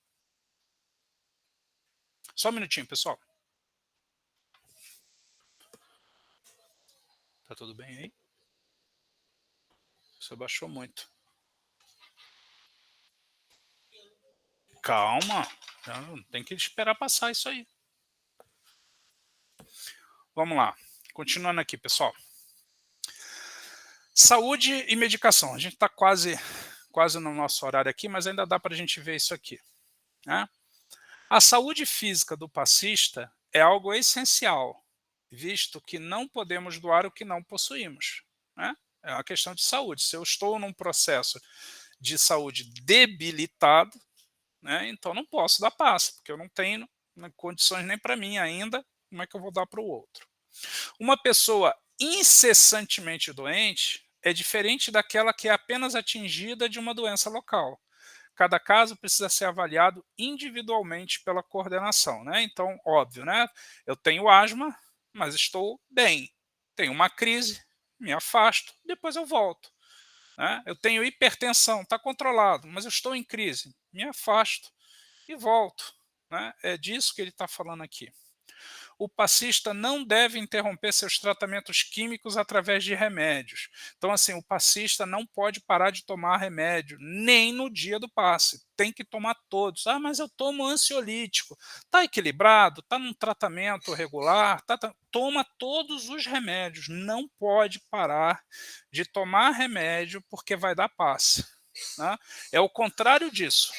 Só um minutinho, pessoal. Tá tudo bem aí? Você baixou muito. Calma, tem que esperar passar isso aí. Vamos lá, continuando aqui, pessoal. Saúde e medicação. A gente está quase no nosso horário aqui, mas ainda dá para a gente ver isso aqui. Né? A saúde física do passista é algo essencial, visto que não podemos doar o que não possuímos. Né? É uma questão de saúde. Se eu estou num processo de saúde debilitado, né, então não posso dar passe, porque eu não tenho condições nem para mim ainda, como é que eu vou dar para o outro? Uma pessoa incessantemente doente é diferente daquela que é apenas atingida de uma doença local. Cada caso precisa ser avaliado individualmente pela coordenação. Né? Então, óbvio, né? Eu tenho asma, mas estou bem. Tenho uma crise, me afasto, depois eu volto. Né? Eu tenho hipertensão, está controlado, mas eu estou em crise, me afasto e volto. Né? É disso que ele está falando aqui. O passista não deve interromper seus tratamentos químicos através de remédios. Então, assim, o passista não pode parar de tomar remédio, nem no dia do passe. Tem que tomar todos. Ah, mas eu tomo ansiolítico. Está equilibrado? Está num tratamento regular? Toma todos os remédios. Não pode parar de tomar remédio porque vai dar passe. Né? É o contrário disso.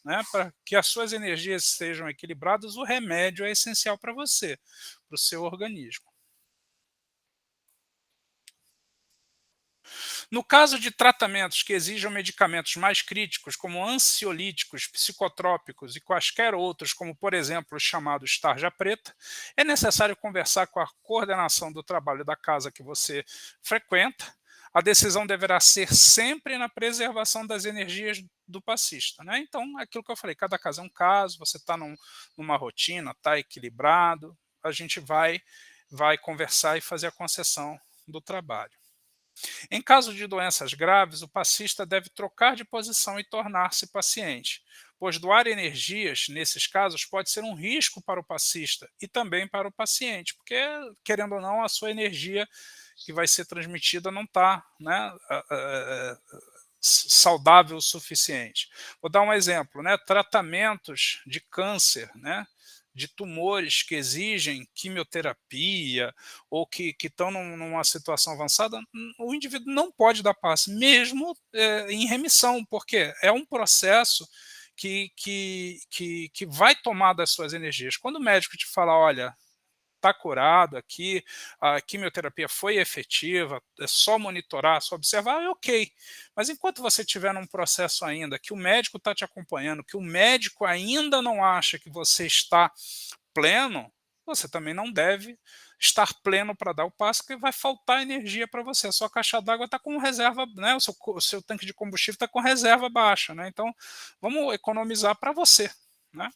Né, para que as suas energias sejam equilibradas, o remédio é essencial para você, para o seu organismo. No caso de tratamentos que exijam medicamentos mais críticos, como ansiolíticos, psicotrópicos e quaisquer outros, como por exemplo os chamados tarja preta, é necessário conversar com a coordenação do trabalho da casa que você frequenta. A decisão deverá ser sempre na preservação das energias do passista, né? Então, aquilo que eu falei, cada caso é um caso, você está numa rotina, está equilibrado, a gente vai conversar e fazer a concessão do trabalho. Em caso de doenças graves, o passista deve trocar de posição e tornar-se paciente, pois doar energias, nesses casos, pode ser um risco para o passista e também para o paciente, porque, querendo ou não, a sua energia que vai ser transmitida não está, né, saudável o suficiente. Vou dar um exemplo, né, tratamentos de câncer, né, de tumores que exigem quimioterapia ou que estão numa situação avançada, o indivíduo não pode dar passe, mesmo em remissão, porque é um processo que vai tomar das suas energias. Quando o médico te fala, olha, está curado aqui, a quimioterapia foi efetiva, é só monitorar, só observar, é ok. Mas enquanto você estiver num processo ainda, que o médico está te acompanhando, que o médico ainda não acha que você está pleno, você também não deve estar pleno para dar o passo, porque vai faltar energia para você. A sua caixa d'água está com reserva, né? O seu tanque de combustível está com reserva baixa, né? Então, vamos economizar para você, né?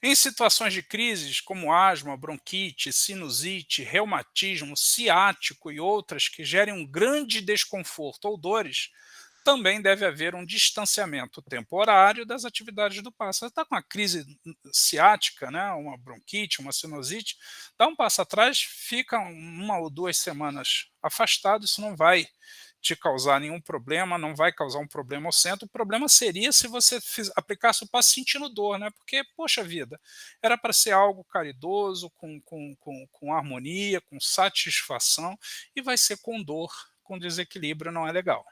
Em situações de crises como asma, bronquite, sinusite, reumatismo, ciático e outras que gerem um grande desconforto ou dores, também deve haver um distanciamento temporário das atividades do passo. Você está com uma crise ciática, né, uma bronquite, uma sinusite, dá um passo atrás, fica 1 ou 2 semanas afastado, isso não vai te causar nenhum problema, não vai causar um problema ao centro. O problema seria se você aplicasse o passo sentindo dor, né? Porque, poxa vida, era para ser algo caridoso, com harmonia, com satisfação, e vai ser com dor, com desequilíbrio, não é legal.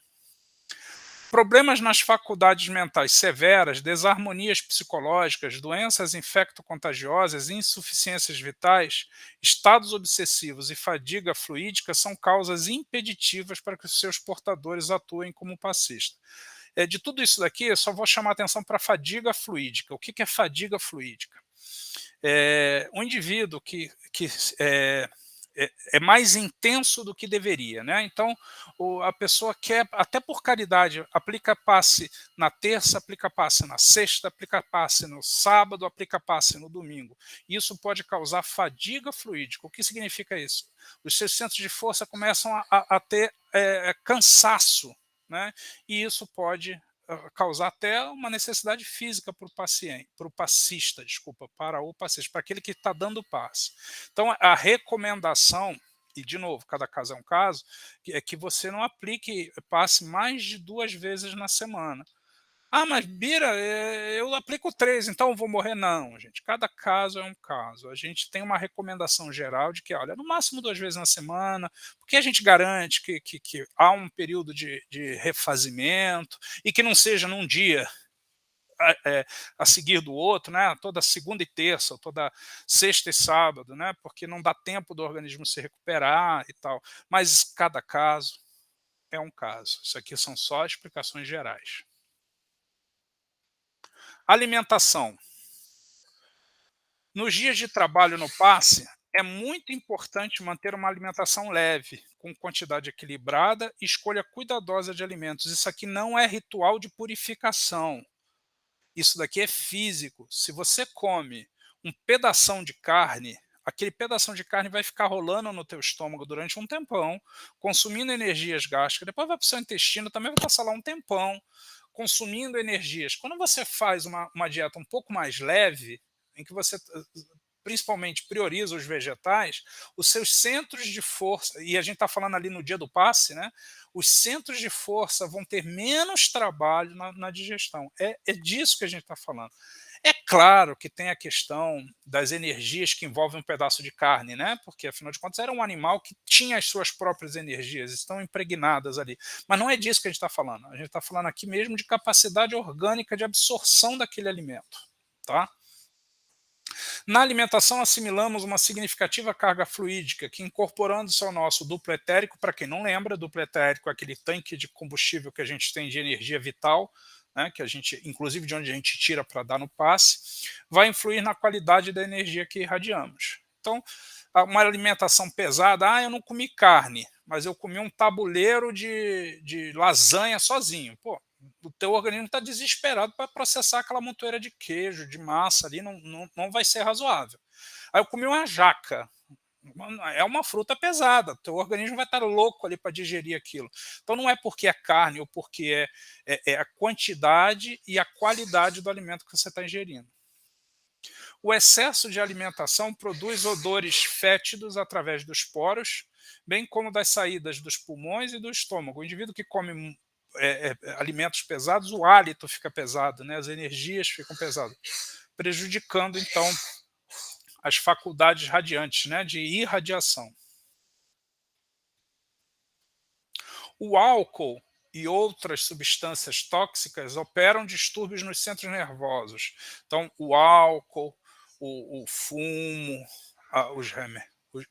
Problemas nas faculdades mentais severas, desarmonias psicológicas, doenças infecto-contagiosas, insuficiências vitais, estados obsessivos e fadiga fluídica são causas impeditivas para que os seus portadores atuem como passista. De tudo isso daqui, eu só vou chamar a atenção para a fadiga fluídica. O que é fadiga fluídica? Um indivíduo que é mais intenso do que deveria, né? Então, a pessoa quer, até por caridade, aplica passe na terça, aplica passe na sexta, aplica passe no sábado, aplica passe no domingo. Isso pode causar fadiga fluídica. O que significa isso? Os seus centros de força começam a ter cansaço, né? E isso pode causar até uma necessidade física para o paciente, para o passista, para aquele que está dando passe. Então, a recomendação, e de novo, cada caso é um caso, é que você não aplique passe mais de 2 vezes na semana. Ah, mas Bira, eu aplico 3, então eu vou morrer? Não, gente, cada caso é um caso. A gente tem uma recomendação geral de que, olha, no máximo 2 vezes na semana, porque a gente garante que há um período de refazimento e que não seja num dia a seguir do outro, né? Toda segunda e terça, ou toda sexta e sábado, né? Porque não dá tempo do organismo se recuperar e tal. Mas cada caso é um caso. Isso aqui são só explicações gerais. Alimentação. Nos dias de trabalho no passe, é muito importante manter uma alimentação leve, com quantidade equilibrada e escolha cuidadosa de alimentos. Isso aqui não é ritual de purificação. Isso daqui é físico. Se você come um pedação de carne, aquele pedação de carne vai ficar rolando no teu estômago durante um tempão, consumindo energias gástricas, depois vai para o seu intestino, também vai passar lá um tempão, consumindo energias. Quando você faz uma dieta um pouco mais leve, em que você principalmente prioriza os vegetais, os seus centros de força, e a gente está falando ali no dia do passe, né? Os centros de força vão ter menos trabalho na digestão. É disso que a gente está falando. É claro que tem a questão das energias que envolvem um pedaço de carne, né? Porque, afinal de contas, era um animal que tinha as suas próprias energias, estão impregnadas ali. Mas não é disso que a gente está falando. A gente está falando aqui mesmo de capacidade orgânica de absorção daquele alimento, tá? Na alimentação, assimilamos uma significativa carga fluídica que, incorporando-se ao nosso duplo etérico, para quem não lembra, duplo etérico é aquele tanque de combustível que a gente tem de energia vital, né, que a gente, inclusive de onde a gente tira para dar no passe, vai influir na qualidade da energia que irradiamos. Então, uma alimentação pesada, eu não comi carne, mas eu comi um tabuleiro de lasanha sozinho. Pô, o teu organismo está desesperado para processar aquela montoeira de queijo, de massa ali, não vai ser razoável. Aí eu comi uma jaca, é uma fruta pesada, o teu organismo vai estar louco ali para digerir aquilo. Então não é porque é carne ou porque é a quantidade e a qualidade do alimento que você está ingerindo. O excesso de alimentação produz odores fétidos através dos poros, bem como das saídas dos pulmões e do estômago. O indivíduo que come alimentos pesados, o hálito fica pesado, né? As energias ficam pesadas, prejudicando, então, as faculdades radiantes, né, de irradiação. O álcool e outras substâncias tóxicas operam distúrbios nos centros nervosos. Então, o álcool, o fumo,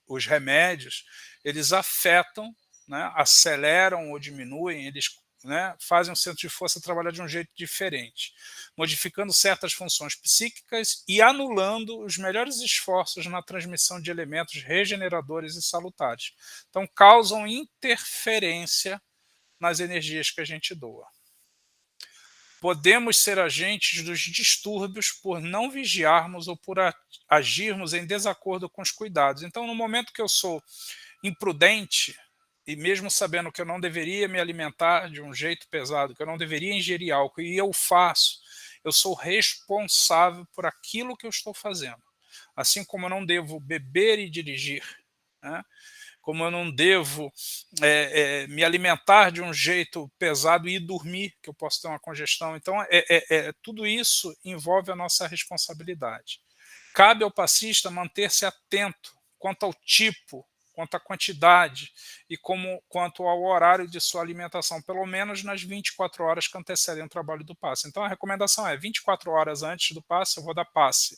os remédios, eles afetam, né, aceleram ou diminuem, eles, né, fazem o centro de força trabalhar de um jeito diferente, modificando certas funções psíquicas e anulando os melhores esforços na transmissão de elementos regeneradores e salutares. Então, causam interferência nas energias que a gente doa. Podemos ser agentes dos distúrbios por não vigiarmos ou por agirmos em desacordo com os cuidados. Então, no momento que eu sou imprudente, e mesmo sabendo que eu não deveria me alimentar de um jeito pesado, que eu não deveria ingerir álcool, e eu faço, eu sou responsável por aquilo que eu estou fazendo. Assim como eu não devo beber e dirigir, né? Como eu não devo me alimentar de um jeito pesado e dormir, que eu posso ter uma congestão. Então, tudo isso envolve a nossa responsabilidade. Cabe ao passista manter-se atento quanto ao tipo, quanto à quantidade e quanto ao horário de sua alimentação, pelo menos nas 24 horas que antecedem o trabalho do passe. Então, a recomendação é 24 horas antes do passe, eu vou dar passe.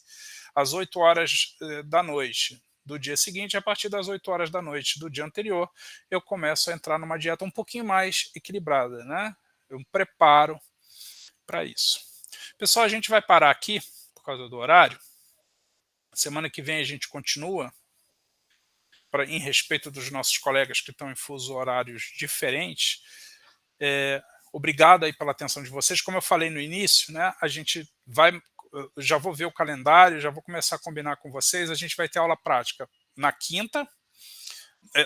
Às 8 horas da noite do dia seguinte, a partir das 8 horas da noite do dia anterior, eu começo a entrar numa dieta um pouquinho mais equilibrada, né? Eu me preparo para isso. Pessoal, a gente vai parar aqui, por causa do horário. Semana que vem a gente continua, em respeito dos nossos colegas que estão em fusos horários diferentes. Obrigado aí pela atenção de vocês. Como eu falei no início, né, a gente vai... já vou ver o calendário, já vou começar a combinar com vocês. A gente vai ter aula prática na quinta.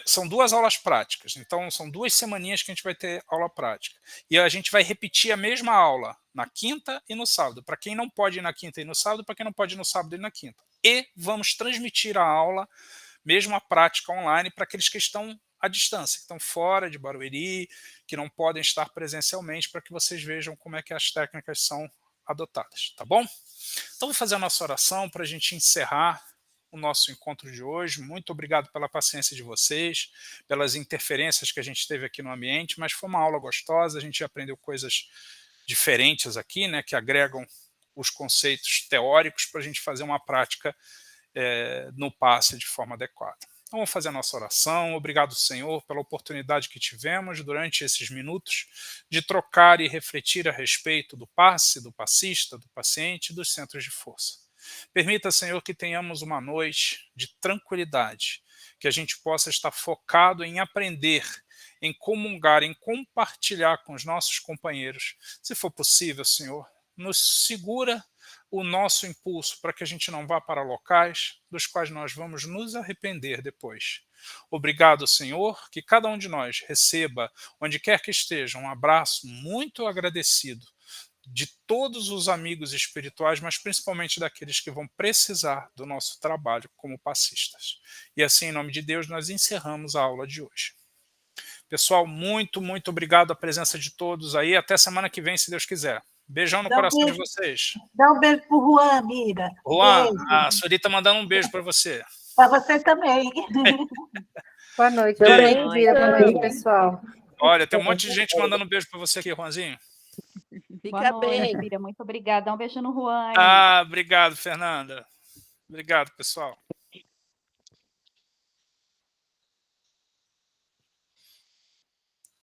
São 2 aulas práticas, então são 2 semaninhas que a gente vai ter aula prática. E a gente vai repetir a mesma aula na quinta e no sábado, para quem não pode ir na quinta e no sábado, para quem não pode ir no sábado e na quinta. E vamos transmitir a aula, mesmo a prática online, para aqueles que estão à distância, que estão fora de Barueri, que não podem estar presencialmente, para que vocês vejam como é que as técnicas são adotadas, tá bom? Então vou fazer a nossa oração para a gente encerrar o nosso encontro de hoje. Muito obrigado pela paciência de vocês, pelas interferências que a gente teve aqui no ambiente, mas foi uma aula gostosa, a gente aprendeu coisas diferentes aqui, né, que agregam os conceitos teóricos para a gente fazer uma prática no passe de forma adequada. Então vamos fazer a nossa oração. Obrigado, Senhor, pela oportunidade que tivemos durante esses minutos de trocar e refletir a respeito do passe, do passista, do paciente e dos centros de força. Permita, Senhor, que tenhamos uma noite de tranquilidade, que a gente possa estar focado em aprender, em comungar, em compartilhar com os nossos companheiros. Se for possível, Senhor, nos segura o nosso impulso para que a gente não vá para locais dos quais nós vamos nos arrepender depois. Obrigado, Senhor, que cada um de nós receba, onde quer que esteja, um abraço muito agradecido de todos os amigos espirituais, mas principalmente daqueles que vão precisar do nosso trabalho como passistas. E assim, em nome de Deus, nós encerramos a aula de hoje. Pessoal, muito, muito obrigado a presença de todos aí. Até semana que vem, se Deus quiser. Beijão no coração de vocês. Dá um beijo pro Juan, Mira. Juan, Beijo. a Suri tá mandando um beijo para você. Para você também. Boa noite. Beijo. Boa noite, pessoal. Olha, tem um monte de gente mandando um beijo para você aqui, Juanzinho. Fica bem. Mira, muito obrigada. Dá um beijo no Juan. Obrigado, Fernanda. Obrigado, pessoal.